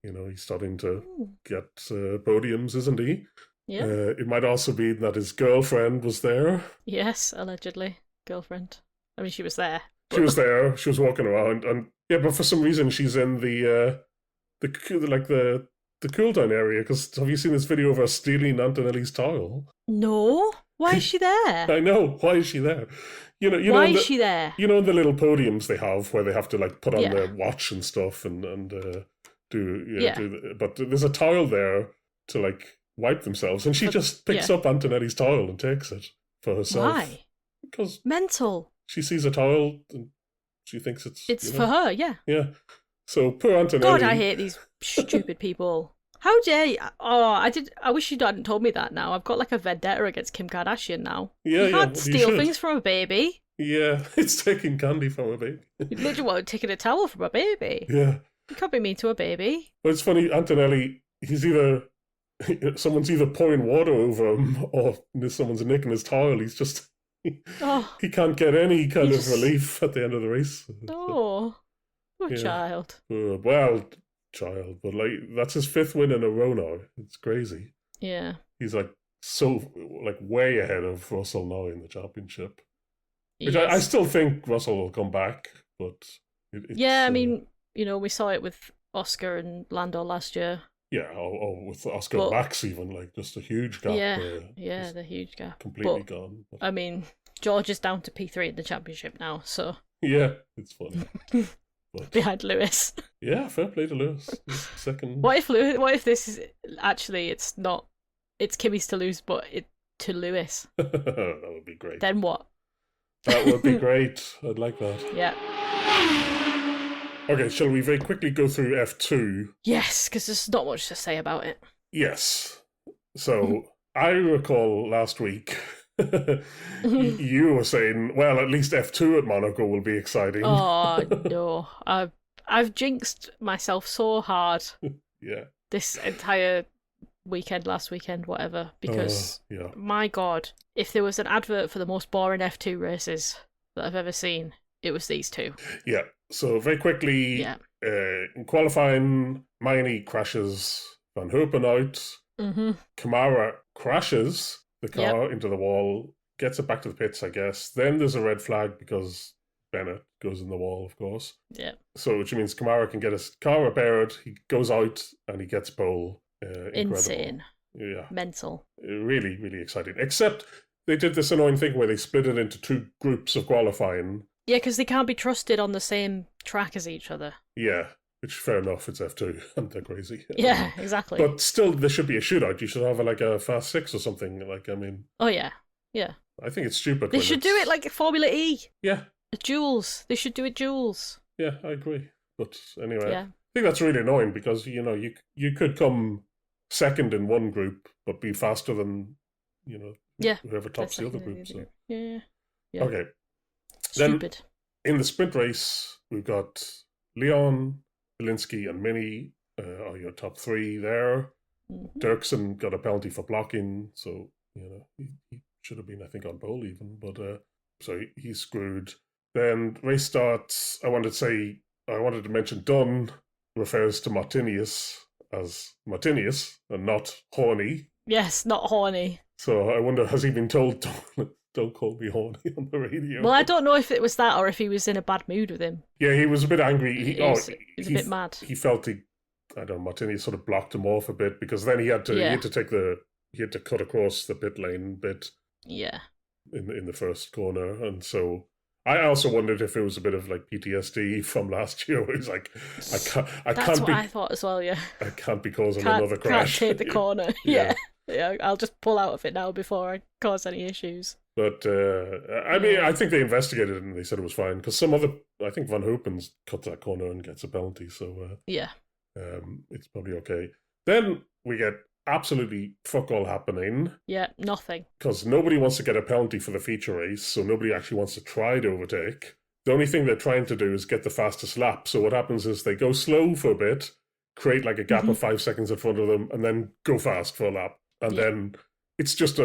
he's starting to get podiums, isn't he? Yeah. It might also be that his girlfriend was there. Yes, allegedly. Girlfriend. I mean, she was there. She was there. She was walking around, and but for some reason she's in the cool down area. Because have you seen this video of her stealing Antonelli's towel? No. Why is she there? I know. Why is she there? Why is she there? You know the little podiums they have where they have to put on their watch and stuff and but there's a towel there to wipe themselves, and she just picks up Antonelli's towel and takes it for herself. Why? Because mental. She sees a towel and she thinks it's for her. Yeah. Yeah. So poor Antonelli. God, I hate these stupid people. How dare you? Oh, I wish you hadn't told me that. Now I've got a vendetta against Kim Kardashian now. Yeah, you can't steal things from a baby. Yeah, it's taking candy from a baby. You literally taking a towel from a baby. Yeah. You can't be mean to a baby. But it's funny, Antonelli. Someone's either pouring water over him or someone's nicking his towel. He's just. He can't get any kind of relief at the end of the race. Oh, poor child. Well, child, but that's his 5th win in a row now. It's crazy. Yeah. He's way ahead of Russell now in the championship. Which I still think Russell will come back, but I mean, we saw it with Oscar and Lando last year. Yeah, or with Oscar and Max even, just a huge gap. Yeah, the huge gap. Completely gone. But, I mean, George is down to P3 in the championship now, so... Yeah, it's funny. But, behind Lewis. Yeah, fair play to Lewis. Second. What if this is actually it's Kimmy's to lose, but to Lewis? That would be great. Then what? That would be great. I'd like that. Yeah. Okay, shall we very quickly go through F2? Yes, because there's not much to say about it. Yes. So, I recall last week you were saying, well, at least F2 at Monaco will be exciting. Oh, no. I've jinxed myself so hard Yeah. this entire last weekend, whatever, because, my God, if there was an advert for the most boring F2 races that I've ever seen, it was these two. Yeah. So, very quickly, in qualifying, Miney crashes Van Herpen out. Kamara crashes the car into the wall, gets it back to the pits, I guess. Then there's a red flag because Bennett goes in the wall, of course. Yeah. So, which means Kamara can get his car repaired. He goes out and he gets pole. Insane. Yeah. Mental. Really, really exciting. Except they did this annoying thing where they split it into two groups of qualifying. Yeah, because they can't be trusted on the same track as each other. Yeah. Which, fair enough, it's F2, and they're crazy. Yeah, exactly. But still, there should be a shootout. You should have like a Fast 6 or something. Like, I mean... Oh, yeah. Yeah. I think it's stupid. They should do it like Formula E. Yeah. Duels. They should do it duels. Yeah, I agree. But anyway, I think that's really annoying because, you could come second in one group, but be faster than, whoever tops the other group. So. Yeah. Okay. Stupid. Then, in the sprint race, we've got Leon, Belinsky and Mini are your top three there. Dirksen got a penalty for blocking, so he should have been, I think, on pole even, but so he's screwed. Then race starts. I wanted to mention Dunn refers to Martinius as Martinius and not Horny. Yes, not Horny. So I wonder, has he been told don't call me Horny on the radio? Well, I don't know if it was that or if he was in a bad mood with him. Yeah, he was a bit angry. He was a bit mad. He felt Martini sort of blocked him off a bit because then he had to cut across the pit lane bit. Yeah. In the first corner, and so I also wondered if it was a bit of like PTSD from last year. Where he's like, That's what I thought as well. Yeah. I can't be causing another crash. Can't take the corner. Yeah. I'll just pull out of it now before I cause any issues. But I mean, I think they investigated it and they said it was fine because I think Van Hopen's cut that corner and gets a penalty. So it's probably okay. Then we get absolutely fuck all happening. Yeah, nothing. Because nobody wants to get a penalty for the feature race, so nobody actually wants to try to overtake. The only thing they're trying to do is get the fastest lap. So what happens is they go slow for a bit, create like a gap of 5 seconds in front of them, and then go fast for a lap. And then it's just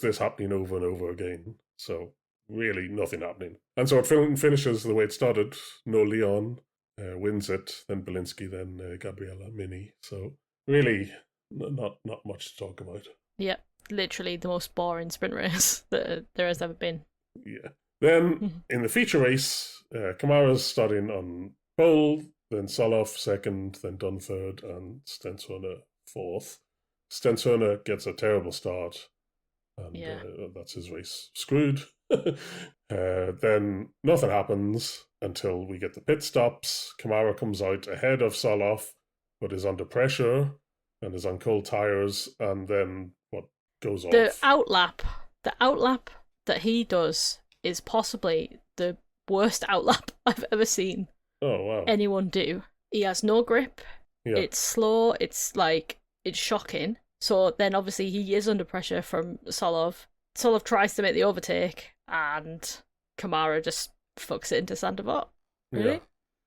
this happening over and over again. So really nothing happening. And so it finishes the way it started. No Leon wins it, then Belinsky, then Gabriella Mini. So really not much to talk about. Yeah, literally the most boring sprint race that there has ever been. Yeah. Then in the feature race, Kamara's starting on pole, then Solov second, then Dunn third, and Stenshorner fourth. Stenshorner gets a terrible start, and that's his race screwed. Then nothing happens until we get the pit stops. Kamara comes out ahead of Solov, but is under pressure and is on cold tires, and then what goes off? The outlap that he does is possibly the worst outlap I've ever seen anyone do. He has no grip. Yeah. It's slow. It's shocking. So then obviously he is under pressure from Solov. Solov tries to make the overtake and Kamara just fucks it into Sandoval. Really?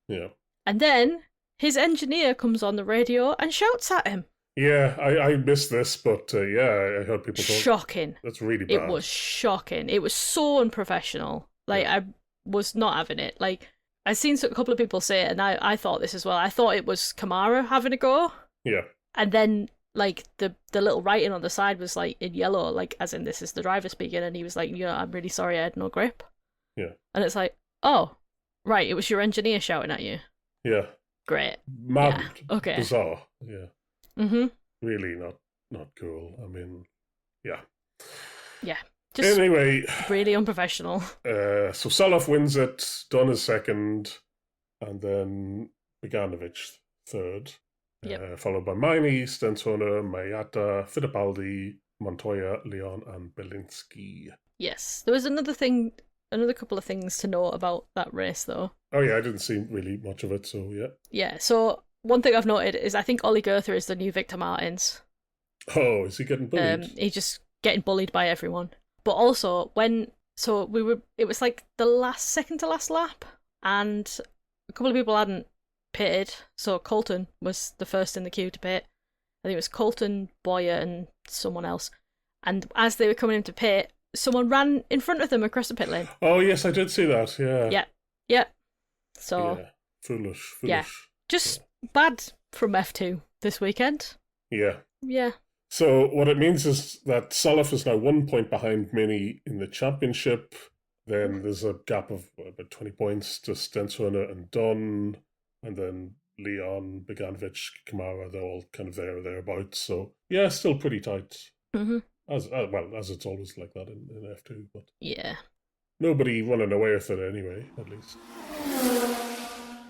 Yeah. And then his engineer comes on the radio and shouts at him. Yeah, I missed this, but I heard people talk. Shocking. That's really bad. It was shocking. It was so unprofessional. I was not having it. I've seen a couple of people say it, and I thought this as well. I thought it was Kamara having a go. Yeah. And then, the little writing on the side was, in yellow, as in this is the driver speaking, and he was like, I'm really sorry I had no grip. Yeah. And it's like, oh, right, it was your engineer shouting at you. Yeah. Great. Mad. Yeah. Okay. Bizarre. Yeah. Mm-hmm. Really not cool. I mean, yeah. Yeah. Just anyway, really unprofessional. So Solov wins it, Dunn is second, and then Bogdanovic third. Followed by Miney, Stenshorner, Mayata, Fittipaldi, Montoya, Leon, and Belinsky. Yes. There was another thing another couple of things to note about that race, though. Oh yeah, I didn't see really much of it, so yeah. Yeah, so one thing I've noted is I think Ollie Goethe is the new Victor Martins. Oh, is he getting bullied? He's just getting bullied by everyone. But also, it was like the second to last lap, and a couple of people hadn't pitted, so Colton was the first in the queue to pit. I think it was Colton, Boyer, and someone else. And as they were coming into pit, someone ran in front of them across the pit lane. Oh yes, I did see that. Yeah. Yeah. So yeah. Foolish. Yeah, just bad from F2 this weekend. Yeah. Yeah. So what it means is that Solif is now 1 point behind Mini in the championship. Then there's a gap of about 20 points to Stenshorner and Dunn, and then Leon, Beganovic, Kamara, they're all kind of there or thereabouts. So yeah, still pretty tight. Mm-hmm. As it's always like that in F2, but yeah, nobody running away with it anyway, at least.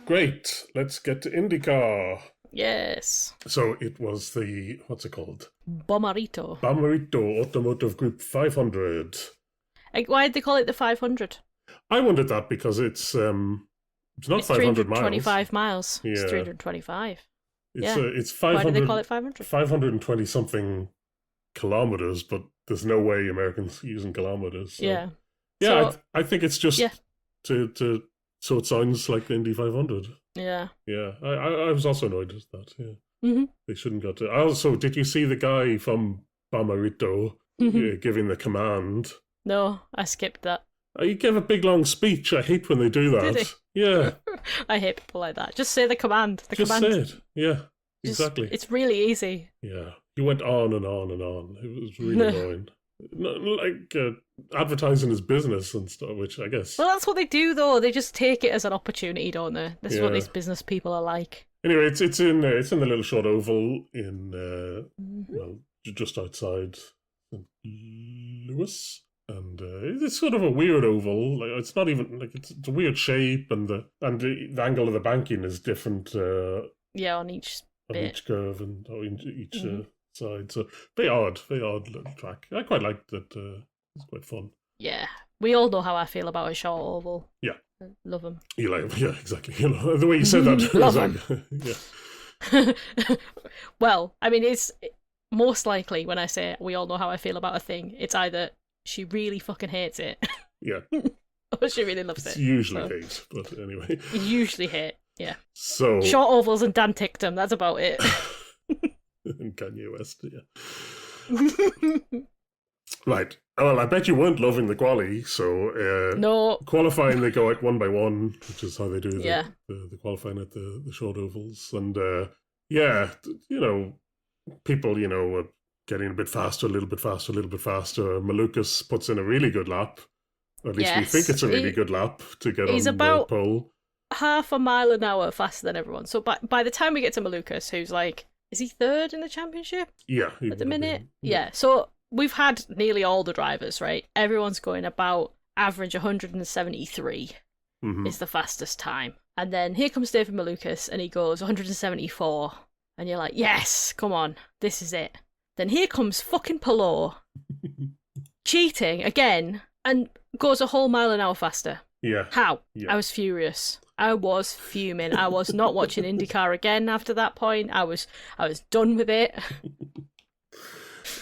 Great, let's get to IndyCar. Yes. So it was the, what's it called? Bomarito Automotive Group 500. Why did they call it the 500? I wondered that because it's not 500 miles. 325 miles. Yeah. It's 325. It's 500. Why did they call it 500? 520 something kilometers, but there's no way Americans using kilometers. So. Yeah. Yeah, so, I think it's just to so it sounds like the Indy 500. Yeah. Yeah, I was also annoyed at that. Yeah. Mm-hmm. They shouldn't got to. Also, did you see the guy from Bomarito giving the command? No, I skipped that. He gave a big long speech. I hate when they do that. Did he? Yeah. I hate people like that. Just say the command. Just say it. Yeah, exactly. It's really easy. Yeah. He went on and on and on. It was really annoying. Like advertising his business and stuff, which I guess. Well, that's what they do, though. They just take it as an opportunity, don't they? This is what these business people are like. Anyway, it's in the little short oval in well, just outside St. Louis, and it's sort of a weird oval. Like it's not even like it's a weird shape, and the angle of the banking is different. On each curve and each side. So very odd little track. I quite liked it. It's quite fun. Yeah, we all know how I feel about a short oval. Yeah, I love them. You like them, yeah, exactly. You know, the way you said that. Love them. Yeah. Well, I mean, it's most likely when I say we all know how I feel about a thing, it's either she really fucking hates it, yeah, or she really loves it. Usually hate, but anyway. Usually hate. Yeah. So short ovals and Dan Ticktum, that's about it. And Kanye West, yeah. Right. Well, I bet you weren't loving the quali, so no. Qualifying they go out one by one, which is how they do the qualifying at the short ovals. And people, are getting a bit faster, a little bit faster, a little bit faster. Malukas puts in a really good lap. At least we think it's a really good lap to get on the pole. Half a mile an hour faster than everyone. So by the time we get to Malukas, who's like, is he third in the championship? Yeah. At the minute? Yeah. So we've had nearly all the drivers, right? Everyone's going about average 173 is the fastest time. And then here comes David Malukas and he goes 174. And you're like, yes, come on, this is it. Then here comes fucking Palou cheating again and goes a whole mile an hour faster. Yeah. How? Yeah. I was furious. I was fuming. I was not watching IndyCar again after that point. I was done with it.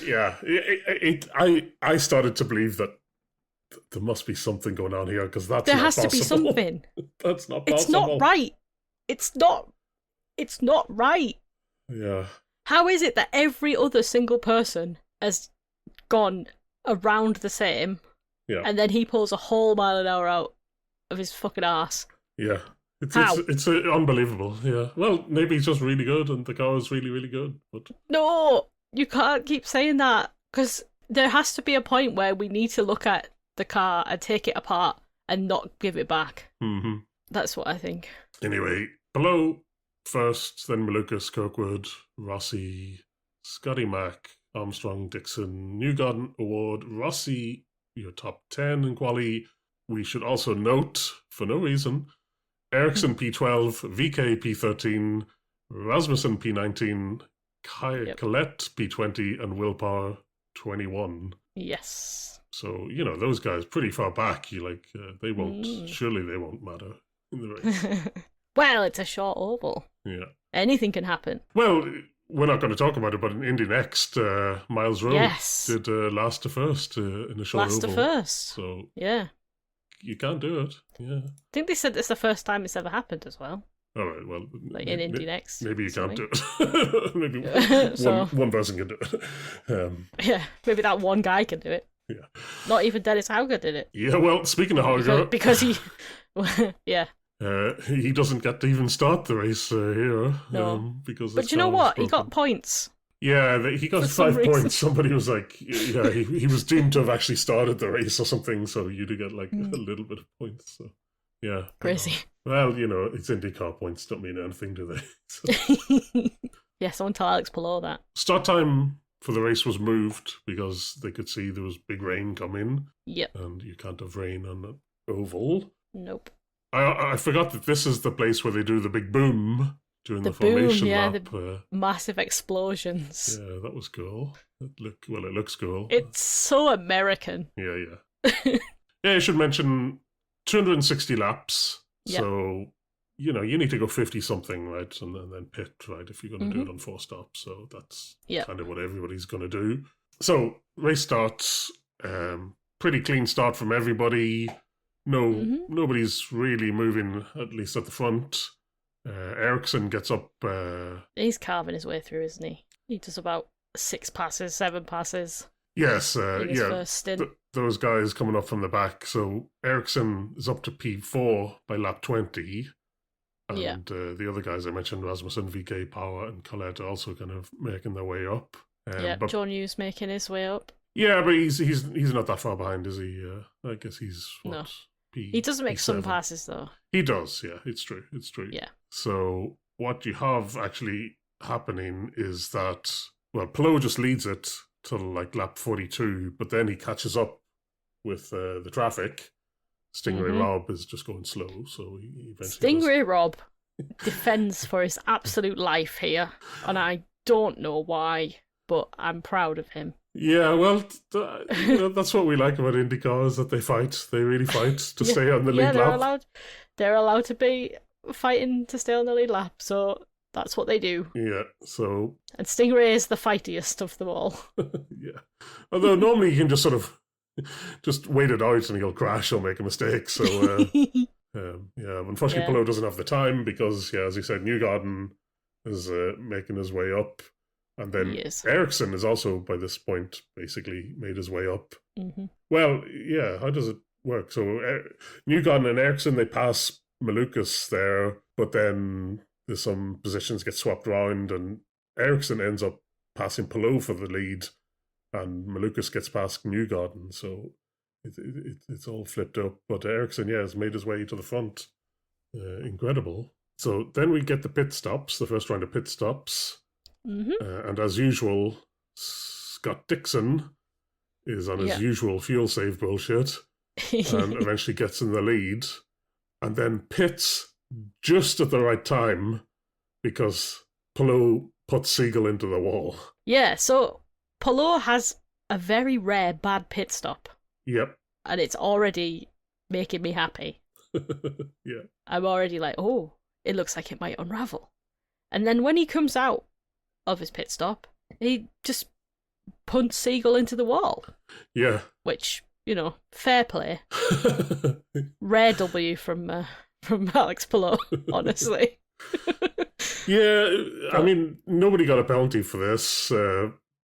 Yeah, I started to believe that there must be something going on here because there has to be something. That's not possible. It's not right. It's not right. Yeah. How is it that every other single person has gone around the same, and then he pulls a whole mile an hour out of his fucking arse? Yeah. It's unbelievable, yeah. Well, maybe he's just really good and the car is really, really good. But no, you can't keep saying that because there has to be a point where we need to look at the car and take it apart and not give it back. Mm-hmm. That's what I think. Anyway, below first, then Malukas, Kirkwood, Rossi, Scotty Mack, Armstrong, Dixon, Newgarden, Award, Rossi, your top 10 in quali. We should also note, for no reason, Ericsson P12, VK P13, Rasmussen P19, Collette P20, and Willpower 21. Yes. So, those guys pretty far back, they won't, surely they won't matter in the race. Well, it's a short oval. Yeah. Anything can happen. Well, we're not going to talk about it, but in Indy Next, Miles Rowe did last to first in a short oval. Last to first. So, yeah. You can't do it. Yeah. I think they said it's the first time it's ever happened as well. All right, well... in Indy Next. Maybe you can't do it. Maybe one person can do it. Yeah, maybe that one guy can do it. Yeah. Not even Dennis Hauger did it. Yeah, well, speaking of Hauger... Because he... yeah. He doesn't get to even start the race here. No. Because but you know what? He got points. Yeah, he got 5 points. Somebody was like, yeah, he was deemed to have actually started the race or something, so you do get a little bit of points. So, yeah. Crazy. Well, it's IndyCar points, don't mean anything, do they? So. Yeah, someone tell Alex Palou that. Start time for the race was moved because they could see there was big rain coming. Yep. And you can't have rain on an oval. Nope. I forgot that this is the place where they do the big boom during the formation lap. The massive explosions. Yeah, that was cool. It looks cool. It's so American. Yeah. Yeah, I should mention 260 laps. Yep. So, you need to go 50-something, right? And then pit, right, if you're going to do it on 4 stops. So that's kind of what everybody's going to do. So, race starts. Pretty clean start from everybody. Nobody's really moving, at least at the front. Ericsson gets up. He's carving his way through, isn't he? He does about 6 passes, 7 passes. Yes, in his first stint. Those guys coming up from the back. So Ericsson is up to P4 by lap 20. And the other guys I mentioned, Rasmussen, VK, Power, and Collette, are also kind of making their way up. But John Hughes making his way up. Yeah, but he's not that far behind, is he? I guess he's no. He does make some passes, though. He does, yeah. It's true. Yeah. So what you have actually happening is that, Palou just leads it till lap 42, but then he catches up with the traffic. Stingray Rob is just going slow, so he eventually Stingray Rob defends for his absolute life here, and I don't know why, but I'm proud of him. Yeah, well, that's what we like about IndyCar, is that they fight. They really fight to stay on the lead lap. They're allowed to be fighting to stay on the lead lap, so that's what they do. Yeah, so... And Stingray is the fightiest of them all. Yeah. Although normally you can just sort of just wait it out and he'll crash or make a mistake, so... unfortunately Palou doesn't have the time because, as you said, Newgarden is making his way up. And then Ericsson is also, by this point, basically made his way up. Mm-hmm. Well, yeah, how does it work? So Newgarden and Ericsson, they pass Malukas there, but then there's some positions get swapped around, and Ericsson ends up passing Palou for the lead, and Malukas gets past Newgarden, so it's all flipped up. But Ericsson, has made his way to the front. Incredible. So then we get the pit stops, the first round of pit stops. Mm-hmm. And as usual, Scott Dixon is on his usual fuel save bullshit and eventually gets in the lead and then pits just at the right time because Palou puts Siegel into the wall. Yeah, so Palou has a very rare bad pit stop. Yep. And it's already making me happy. Yeah. I'm already like, oh, it looks like it might unravel. And then when he comes out of his pit stop, he just punts Siegel into the wall. Yeah. Which, fair play. Rare W from Alex Palou, honestly. Yeah, I mean, nobody got a penalty for this.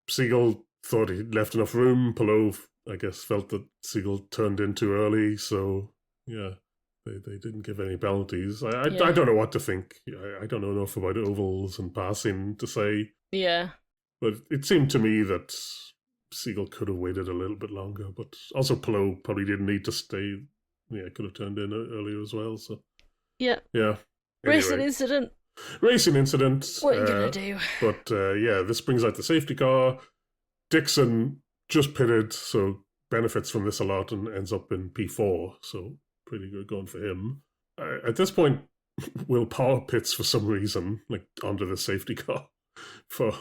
Siegel thought he'd left enough room. Palou, I guess, felt that Siegel turned in too early, so, yeah. They didn't give any penalties. I don't know what to think. I don't know enough about ovals and passing to say. Yeah. But it seemed to me that Siegel could have waited a little bit longer. But also Palou probably didn't need to stay. Yeah, could have turned in earlier as well. So yeah. Anyway. Racing incident. What are you going to do? But this brings out the safety car. Dixon just pitted, so benefits from this a lot and ends up in P4. So pretty good going for him. At this point, Will Power pits for some reason, onto the safety car. For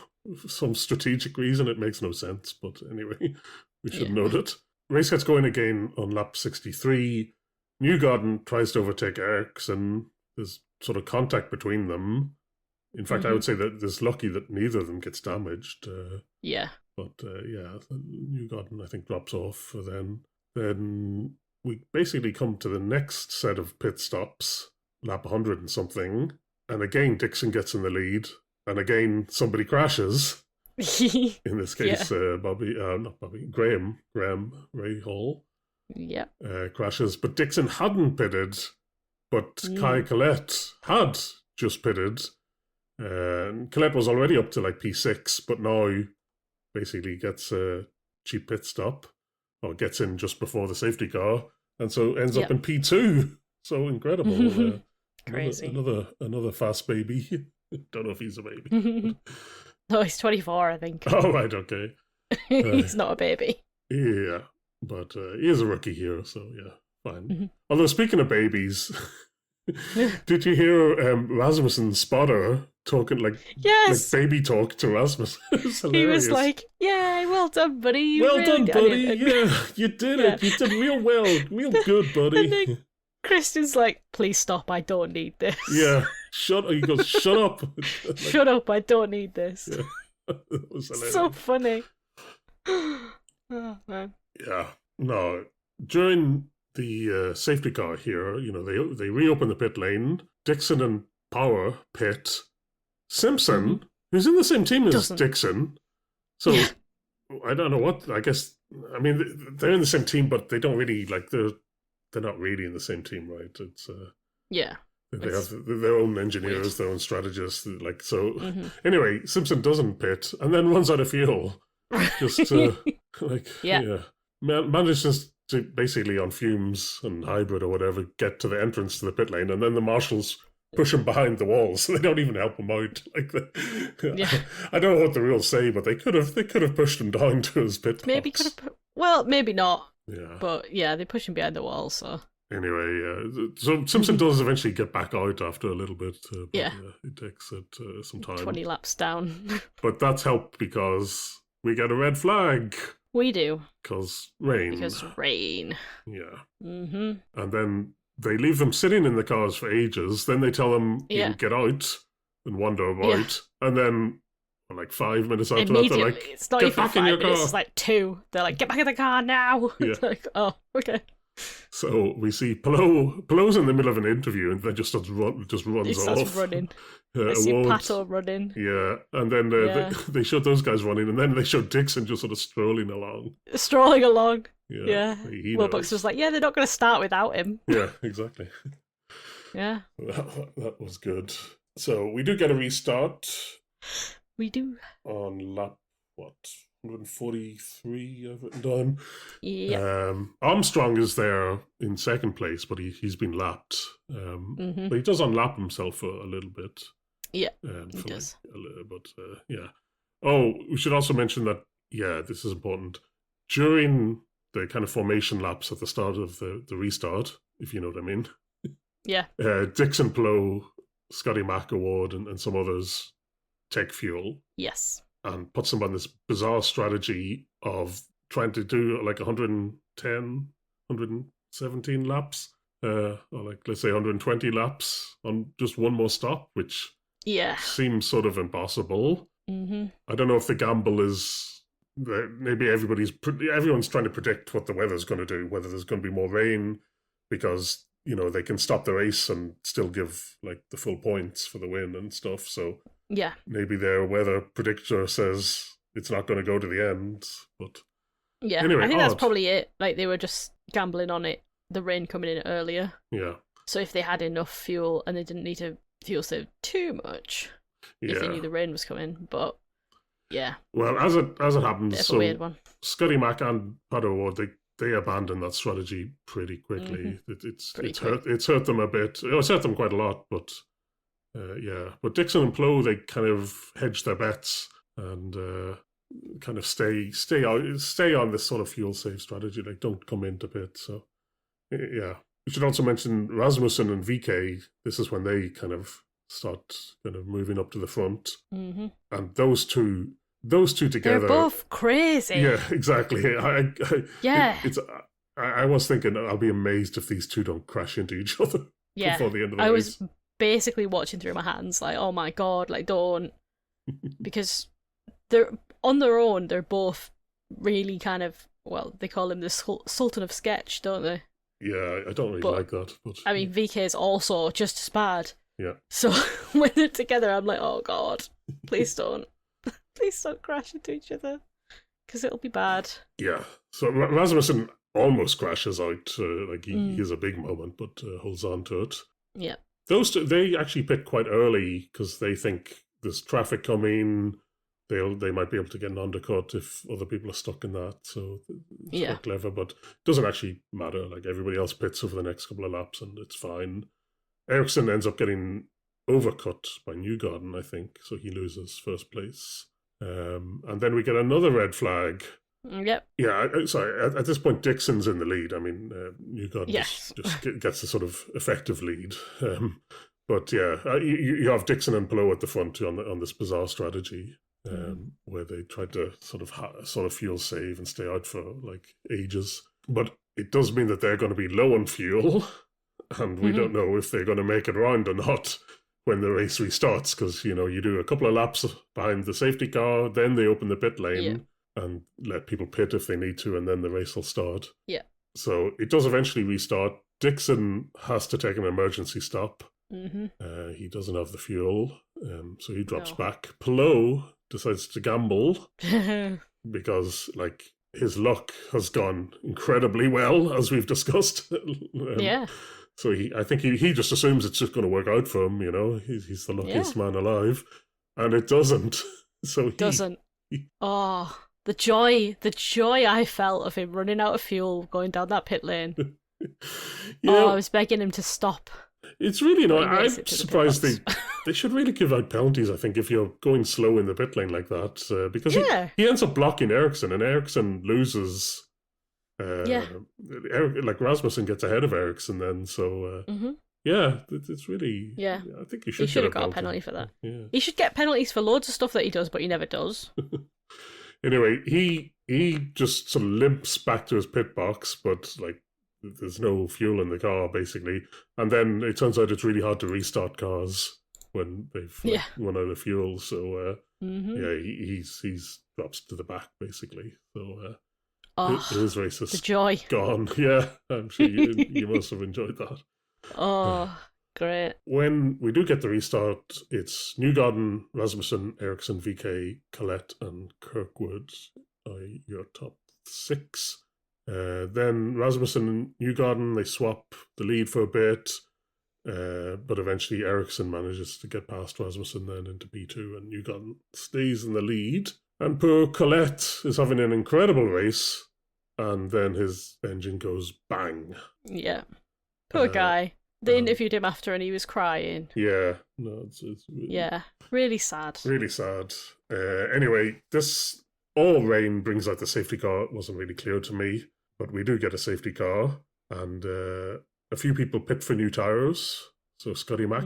some strategic reason, it makes no sense. But anyway, we should note it. race gets going again on lap 63. Newgarden tries to overtake Ericsson. There's sort of contact between them. In fact, I would say that it's lucky that neither of them gets damaged. Yeah. But Newgarden, I think, drops off. Then we basically come to the next set of pit stops, lap 100 and something. And again, Dixon gets in the lead. And again, somebody crashes. In this case, Graham Ray Hall. Yeah. Crashes. But Dixon hadn't pitted, but Kai Collette had just pitted. Collette was already up to like P6, but now basically gets a cheap pit stop, or gets in just before the safety car, and so ends up in P2. So incredible. Crazy. Another fast baby. Don't know if he's a baby. No, he's 24, I think. Oh, right, okay. He's not a baby. Yeah, but he is a rookie here, so yeah, fine. Although, speaking of babies, did you hear Rasmussen's spotter talking like baby talk to Rasmus? He was like, "Yeah, well done, buddy. You well really done, buddy. Yeah, you did it. You did real well. Real good, buddy." And then Kristen's like, "Please stop. I don't need this." Yeah, he goes, "Shut up." Like, shut up. I don't need this. Yeah. That was hilarious. So funny. Oh, man. Yeah. No, during the safety car here, they reopen the pit lane. Dixon and Power pit. Simpson, who's in the same team as Dixon, so I don't know what. I guess they're in the same team, but they don't really they're not really in the same team, right? It's they have their own engineers, their own strategists, Anyway, Simpson doesn't pit and then runs out of fuel. Just manages to basically on fumes and hybrid or whatever get to the entrance to the pit lane, and then the marshals push him behind the walls. So they don't even help him out. I don't know what the rules say, but they could have pushed him down to his pit. Maybe could have. Well, maybe not. Yeah. But yeah, they push him behind the wall. So anyway, so Simpson does eventually get back out after a little bit. It takes some time. 20 laps down. But that's helped because we get a red flag. We do. Because rain. Yeah. Mm-hmm. And then they leave them sitting in the cars for ages. Then they tell them, get out and wander about. Yeah. And then, 5 minutes after that, they're like, it's not get even back 5 in your minutes, car. It's like 2. They're like, get back in the car now. Yeah. It's like, oh, okay. So we see Pallou's in the middle of an interview and then just runs off. He starts running. I see Pato running. Yeah, and then they showed those guys running, and then they showed Dixon just sort of strolling along. Yeah. Wilbuck's was like, yeah, they're not going to start without him. Yeah, exactly. Yeah. That was good. So we do get a restart. We do. On lap, 143 I've written down. Yeah. Armstrong is there in second place, but he's been lapped. But he does unlap himself a little bit. Yeah, he does. Oh, we should also mention that, this is important. During the kind of formation laps at the start of the restart, if you know what I mean. Yeah. Dixon, Palou, Scotty McAward, and some others take fuel. Yes. And puts them on this bizarre strategy of trying to do 110, 117 laps, or let's say 120 laps on just one more stop, which seems sort of impossible. Mm-hmm. I don't know if the gamble is that maybe everyone's trying to predict what the weather's going to do, whether there's going to be more rain, because they can stop the race and still give the full points for the win and stuff. So maybe their weather predictor says it's not going to go to the end. But anyway, I think that's probably it. They were just gambling on it, the rain coming in earlier. Yeah. So if they had enough fuel and they didn't need to fuel save too much, if they knew the rain was coming. But well, as it happens, it's a weird one. Scotty Mac and Pato Ward, they abandoned that strategy pretty quickly. Mm-hmm. It's hurt them a bit. It's hurt them quite a lot, but But Dixon and Palou, they kind of hedge their bets and kind of stay on this sort of fuel save strategy. Don't come into pit. So yeah, we should also mention Rasmussen and VK. This is when they kind of start moving up to the front, mm-hmm. and those two those two together. They're both crazy. Yeah, exactly. Yeah. I was thinking I'll be amazed if these two don't crash into each other before the end of the race. I was basically watching through my hands, like, oh my god, like, don't. Because they're on their own, they're both really kind of, well, they call him the Sultan of Sketch, don't they? Yeah, I don't really like that. But I mean, VK is also just as bad. Yeah. So when they're together, I'm like, oh god, please don't. Please don't crash into each other, because it'll be bad. Yeah. So Rasmussen almost crashes out. He has a big moment, but holds on to it. Yeah. Those two, they actually pit quite early because they think there's traffic coming. They might be able to get an undercut if other people are stuck in that. So it's quite clever, but it doesn't actually matter. Like, everybody else pits over the next couple of laps, and it's fine. Ericsson ends up getting overcut by Newgarden, I think, so he loses first place. And then we get another red flag. Yep. Yeah, sorry. At this point, Dixon's in the lead. I mean, Newgarden just gets a sort of effective lead. But yeah, you have Dixon and Palou at the front on this bizarre strategy where they tried to sort of fuel save and stay out for like ages. But it does mean that they're going to be low on fuel, and we don't know if they're going to make it around or not when the race restarts, because, you do a couple of laps behind the safety car, then they open the pit lane and let people pit if they need to, and then the race will start. Yeah. So it does eventually restart. Dixon has to take an emergency stop. He doesn't have the fuel, so he drops back. Palou decides to gamble because, like, his luck has gone incredibly well, as we've discussed. So I think he just assumes it's just going to work out for him. He's the luckiest man alive, and it doesn't. So doesn't. Oh, the joy I felt of him running out of fuel going down that pit lane. I was begging him to stop. It's really not. I'm surprised they should really give out penalties, I think, if you're going slow in the pit lane like that, because he ends up blocking Ericsson, and Ericsson loses. Like, Rasmussen gets ahead of Ericsson then, so it's really. Yeah, I think he should have got a penalty for that. Yeah. He should get penalties for loads of stuff that he does, but he never does. Anyway, he just sort of limps back to his pit box, but like, there's no fuel in the car basically, and then it turns out it's really hard to restart cars when they've run out of fuel. So he's drops to the back basically. So. His race is the joy gone. Yeah, I'm sure you must have enjoyed that. Oh, great. When we do get the restart, it's Newgarden, Rasmussen, Ericsson, VK, Collette, and Kirkwood are your top 6. Then Rasmussen and Newgarden, they swap the lead for a bit, but eventually Ericsson manages to get past Rasmussen then into P2, and Newgarden stays in the lead. And poor Collette is having an incredible race, and then his engine goes bang. Yeah. Poor guy. They interviewed him after and he was crying. Yeah. No, it's really, really sad. Really sad. Anyway, this all rain brings out the safety car. It wasn't really clear to me, but we do get a safety car, and a few people pit for new tyres. So Scotty Mack,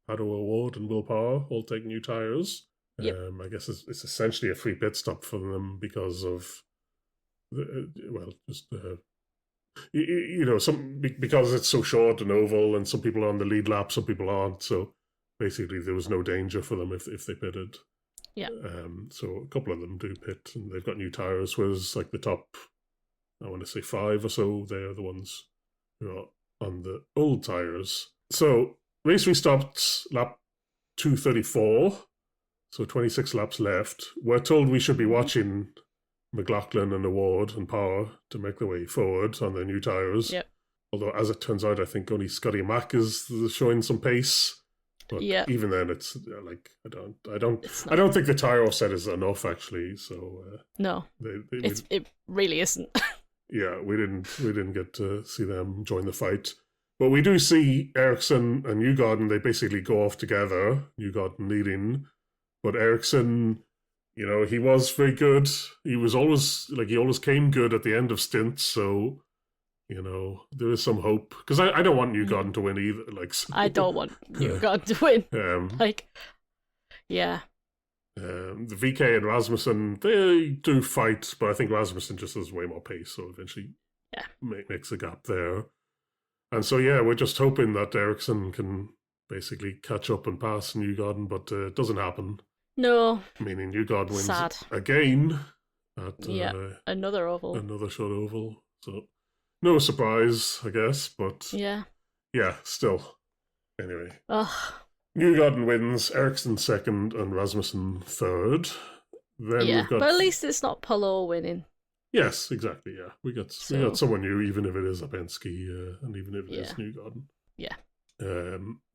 Pato O'Ward, and Will Power all take new tyres. Yep. I guess it's essentially a free pit stop for them because of, because it's so short and oval, and some people are on the lead lap, some people aren't. So basically, there was no danger for them if they pitted. Yeah. So a couple of them do pit, and they've got new tires. Whereas like the top, I want to say 5 or so, they are the ones who are on the old tires. So race restarts lap 234. So 26 laps left. We're told we should be watching McLaughlin and Award and Power to make their way forward on their new tyres. Yep. Although, as it turns out, I think only Scotty Mack is showing some pace. But even then, it's like I don't think the tyre offset is enough actually. So no, it really isn't. Yeah, we didn't get to see them join the fight. But we do see Ericsson and Newgarden. They basically go off together. Newgarden leading. But Ericsson, he was very good. He always came good at the end of stints. So, there is some hope. Because I don't want Newgarden to win either. I don't want Newgarden to win. The VK and Rasmussen, they do fight, but I think Rasmussen just has way more pace, so eventually makes a gap there. And so, yeah, we're just hoping that Ericsson can basically catch up and pass Newgarden, but it doesn't happen. No. Meaning Newgarden wins Sad. again at another oval. Another short oval. So, no surprise, I guess, but yeah, still. Anyway. Ugh. Newgarden wins, Ericsson second, and Rasmussen third. Then we've got... but at least it's not Palou winning. Yes, exactly, yeah. We got someone new, even if it is a Penske, and even if it is Newgarden. Yeah.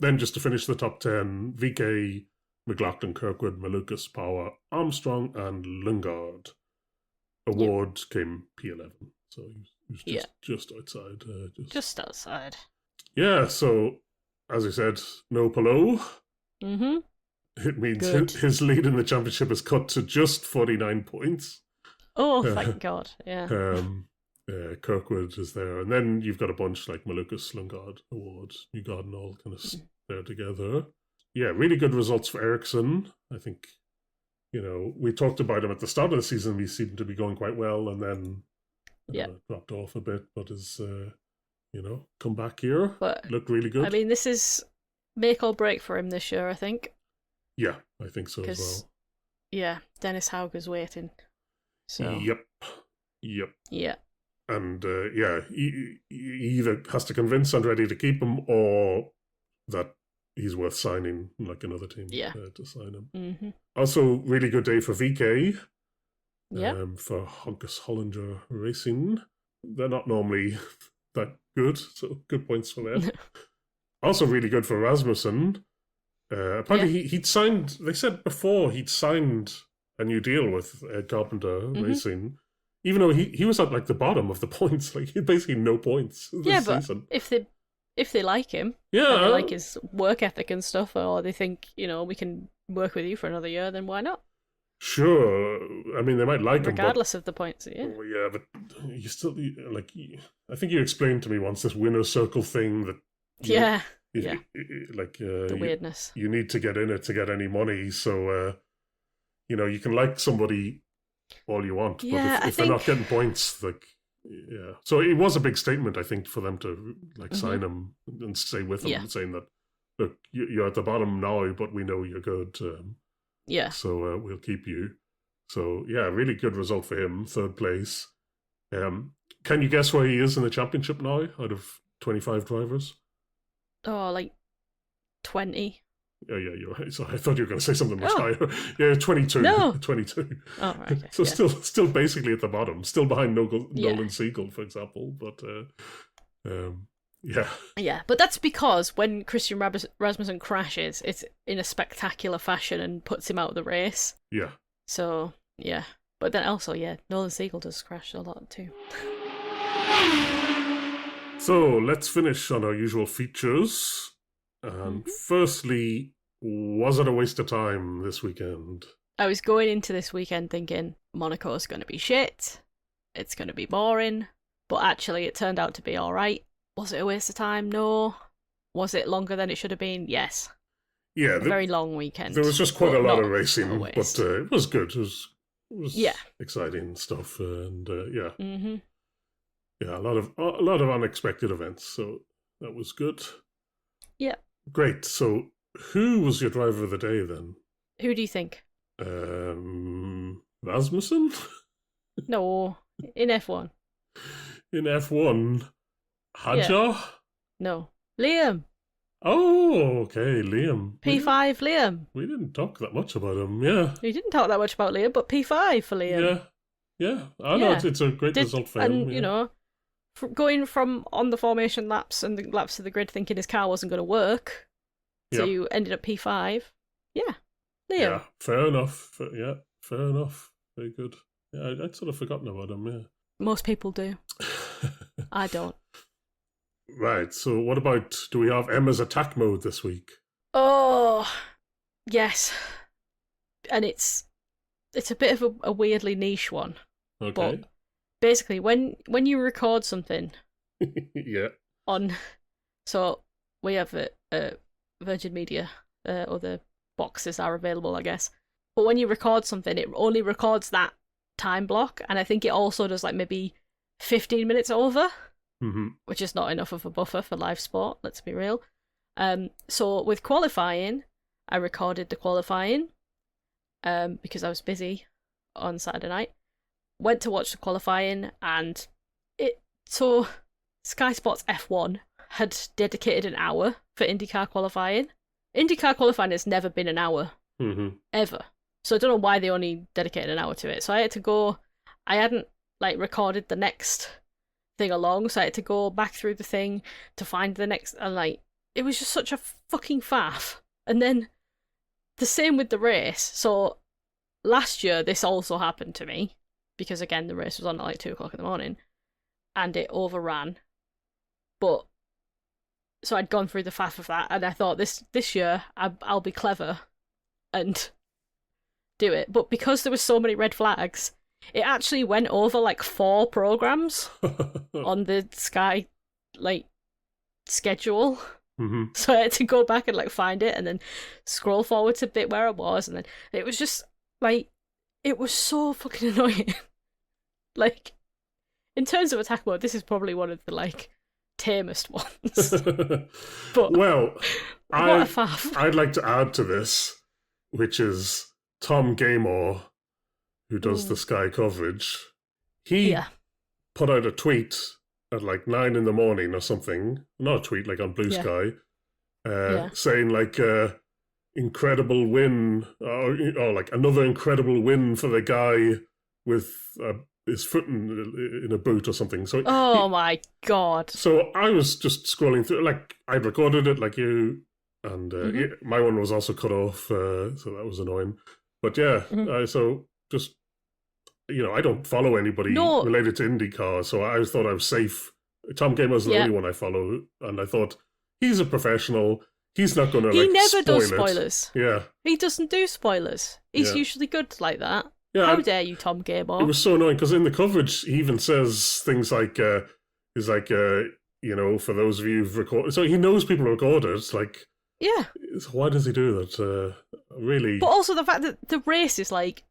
Then just to finish the top 10, VK, McLaughlin, Kirkwood, Malukas, Power, Armstrong, and Lundgaard. Award came P11, so he was just outside. Just outside. Yeah, so, as I said, no Palou. Mm-hmm. It means his lead in the championship is cut to just 49 points. Oh, thank God, yeah. Kirkwood is there. And then you've got a bunch like Malukas, Lundgaard, Awards, Newgarden all kind of there together. Yeah, really good results for Ericsson. I think, we talked about him at the start of the season. He seemed to be going quite well and then dropped off a bit, but has, come back here. But looked really good. I mean, this is make or break for him this year, I think. Yeah, I think so as well. Yeah, Dennis Hauger's waiting. So. Yep. Yeah. And he either has to convince Andretti to keep him or that he's worth signing, like another team to sign him. Mm-hmm. Also, really good day for VK. Yeah. For Honkus Hollinger Racing. They're not normally that good, so good points for them. Also, really good for Rasmussen. Apparently, he'd signed. They said before he'd signed a new deal with Carpenter Racing, even though he was at like the bottom of the points, like he had basically no points this season. But if they like him, and they like his work ethic and stuff, or they think we can work with you for another year, then why not? Sure, I mean they might like regardless of the points. Yeah, but you still like. I think you explained to me once this winner's circle thing that. The weirdness. You need to get in it to get any money, so you can like somebody all you want, but if they're not getting points, so it was a big statement, I think, for them to sign him and stay with him, saying that look, you're at the bottom now, but we know you're good, so we'll keep you. So really good result for him, third place. Can you guess where he is in the championship now out of 25 drivers? Oh, like 20. Yeah, you're right. So I thought you were going to say something much higher. Yeah, 22. No. 22. Oh, right. Okay. So still basically at the bottom. Still behind Nolan Siegel, for example. But, Yeah, but that's because when Christian Rasmussen crashes, it's in a spectacular fashion and puts him out of the race. Yeah. So, yeah. But then also, Nolan Siegel does crash a lot too. So let's finish on our usual features. Firstly, was it a waste of time this weekend? I was going into this weekend thinking Monaco's going to be shit. It's going to be boring. But actually, it turned out to be all right. Was it a waste of time? No. Was it longer than it should have been? Yes. Yeah. A very long weekend. There was just quite a lot of racing, but it was good. It was exciting stuff, and Mm-hmm. Yeah, a lot of unexpected events, so that was good. Yeah. Great. So, who was your driver of the day then? Who do you think? Rasmussen? No, in F1. In F1, Hadjar? Yeah. No, Liam. Oh, okay, Liam. P5 Liam. We didn't talk that much about him, yeah. We didn't talk that much about Liam, but P5 for Liam. Yeah. I know it's a great result for him. And, going from on the formation laps and the laps to the grid thinking his car wasn't going to work, so you ended up P5. Yeah, Liam. Yeah, fair enough. Fair enough. Very good. Yeah, I'd sort of forgotten about him, yeah. Most people do. I don't. Right, so what about, do we have Emma's attack mode this week? Oh, yes. And it's a bit of a weirdly niche one. Okay. But basically, when you record something so we have a Virgin Media, other boxes are available, I guess. But when you record something, it only records that time block, and I think it also does like maybe 15 minutes over, which is not enough of a buffer for live sport, let's be real. So with qualifying, I recorded the qualifying because I was busy on Saturday night. Went to watch the qualifying, and so Sky Sports F1 had dedicated an hour for IndyCar qualifying. IndyCar qualifying has never been an hour, ever. So I don't know why they only dedicated an hour to it. So I had to go. I hadn't like recorded the next thing along, so I had to go back through the thing to find the next. And like, it was just such a fucking faff. And then the same with the race. So last year this also happened to me because again the race was on at like 2:00 in the morning, and it overran. But so I'd gone through the faff of that, and I thought this year I'll be clever and do it. But because there were so many red flags, it actually went over like 4 programs on the Sky like schedule. So I had to go back and like find it and then scroll forward to a bit where it was, and then it was just like, it was so fucking annoying. Like, in terms of attack mode, this is probably one of the like tamest ones. But well, what a faff. I'd like to add to this, which is Tom Gaymore, who does the Sky coverage. He put out a tweet at like 9 in the morning or something, not a tweet, like on Blue Sky, saying like, incredible win, or like another incredible win for the guy with his foot in a boot or something. So my God. So I was just scrolling through, like I'd recorded it like you, and my one was also cut off, so that was annoying. But so just, I don't follow anybody related to IndyCar, so I thought I was safe. Tom Gamer's the only one I follow, and I thought, he's a professional. He's not going to He never does spoilers. Yeah. He doesn't do spoilers. He's usually good like that. Yeah, how dare you, Tom Gamer? It was so annoying, because in the coverage, he even says things like, for those of you who've recorded... So he knows people record it. It's like... Yeah. Why does he do that? Really... But also the fact that the race is like...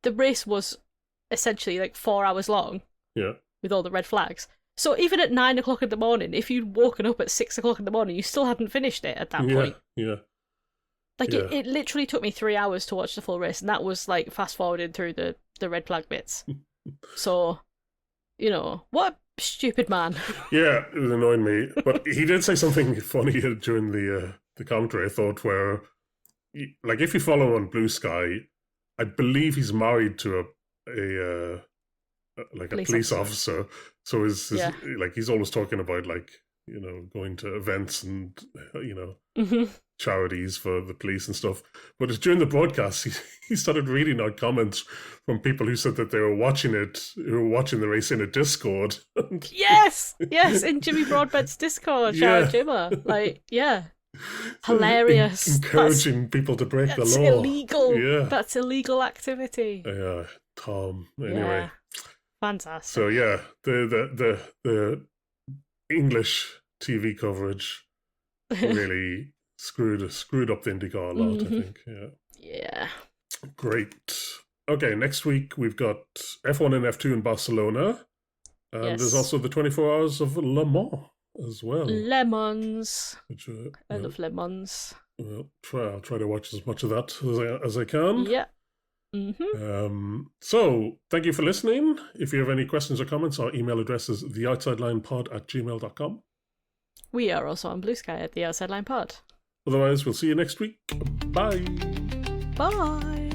The race was essentially like 4 hours long. Yeah. With all the red flags. So even at 9 o'clock in the morning, if you'd woken up at 6 o'clock in the morning, you still hadn't finished it at that point. Yeah. Like, it literally took me 3 hours to watch the full race, and that was, like, fast-forwarding through the red flag bits. So, what a stupid man. Yeah, it was annoying me. But he did say something funny during the commentary, I thought, where, like, if you follow him on Blue Sky, I believe he's married to a police officer. So he's always talking about, like, going to events and, charities for the police and stuff. But it's during the broadcast, he started reading out comments from people who said that they were watching the race in a Discord. Yes, in Jimmy Broadbent's Discord. Shout out Jimmer. Like, yeah. Hilarious. Encouraging people to break the law. That's illegal. Yeah. That's illegal activity. Yeah, Tom. Anyway. Yeah. Fantastic. So yeah, the English TV coverage really screwed up the IndyCar a lot, I think. Yeah. Great. Okay, next week we've got F1 and F2 in Barcelona. And there's also the 24 Hours of Le Mans as well. Lemons. Which, I love lemons. Well, I'll try to watch as much of that as I can. Yeah. So, thank you for listening. If you have any questions or comments, our email address is theoutsidelinepod@gmail.com. We are also on Blue Sky at The Outside Line Pod. Otherwise, we'll see you next week. Bye. Bye.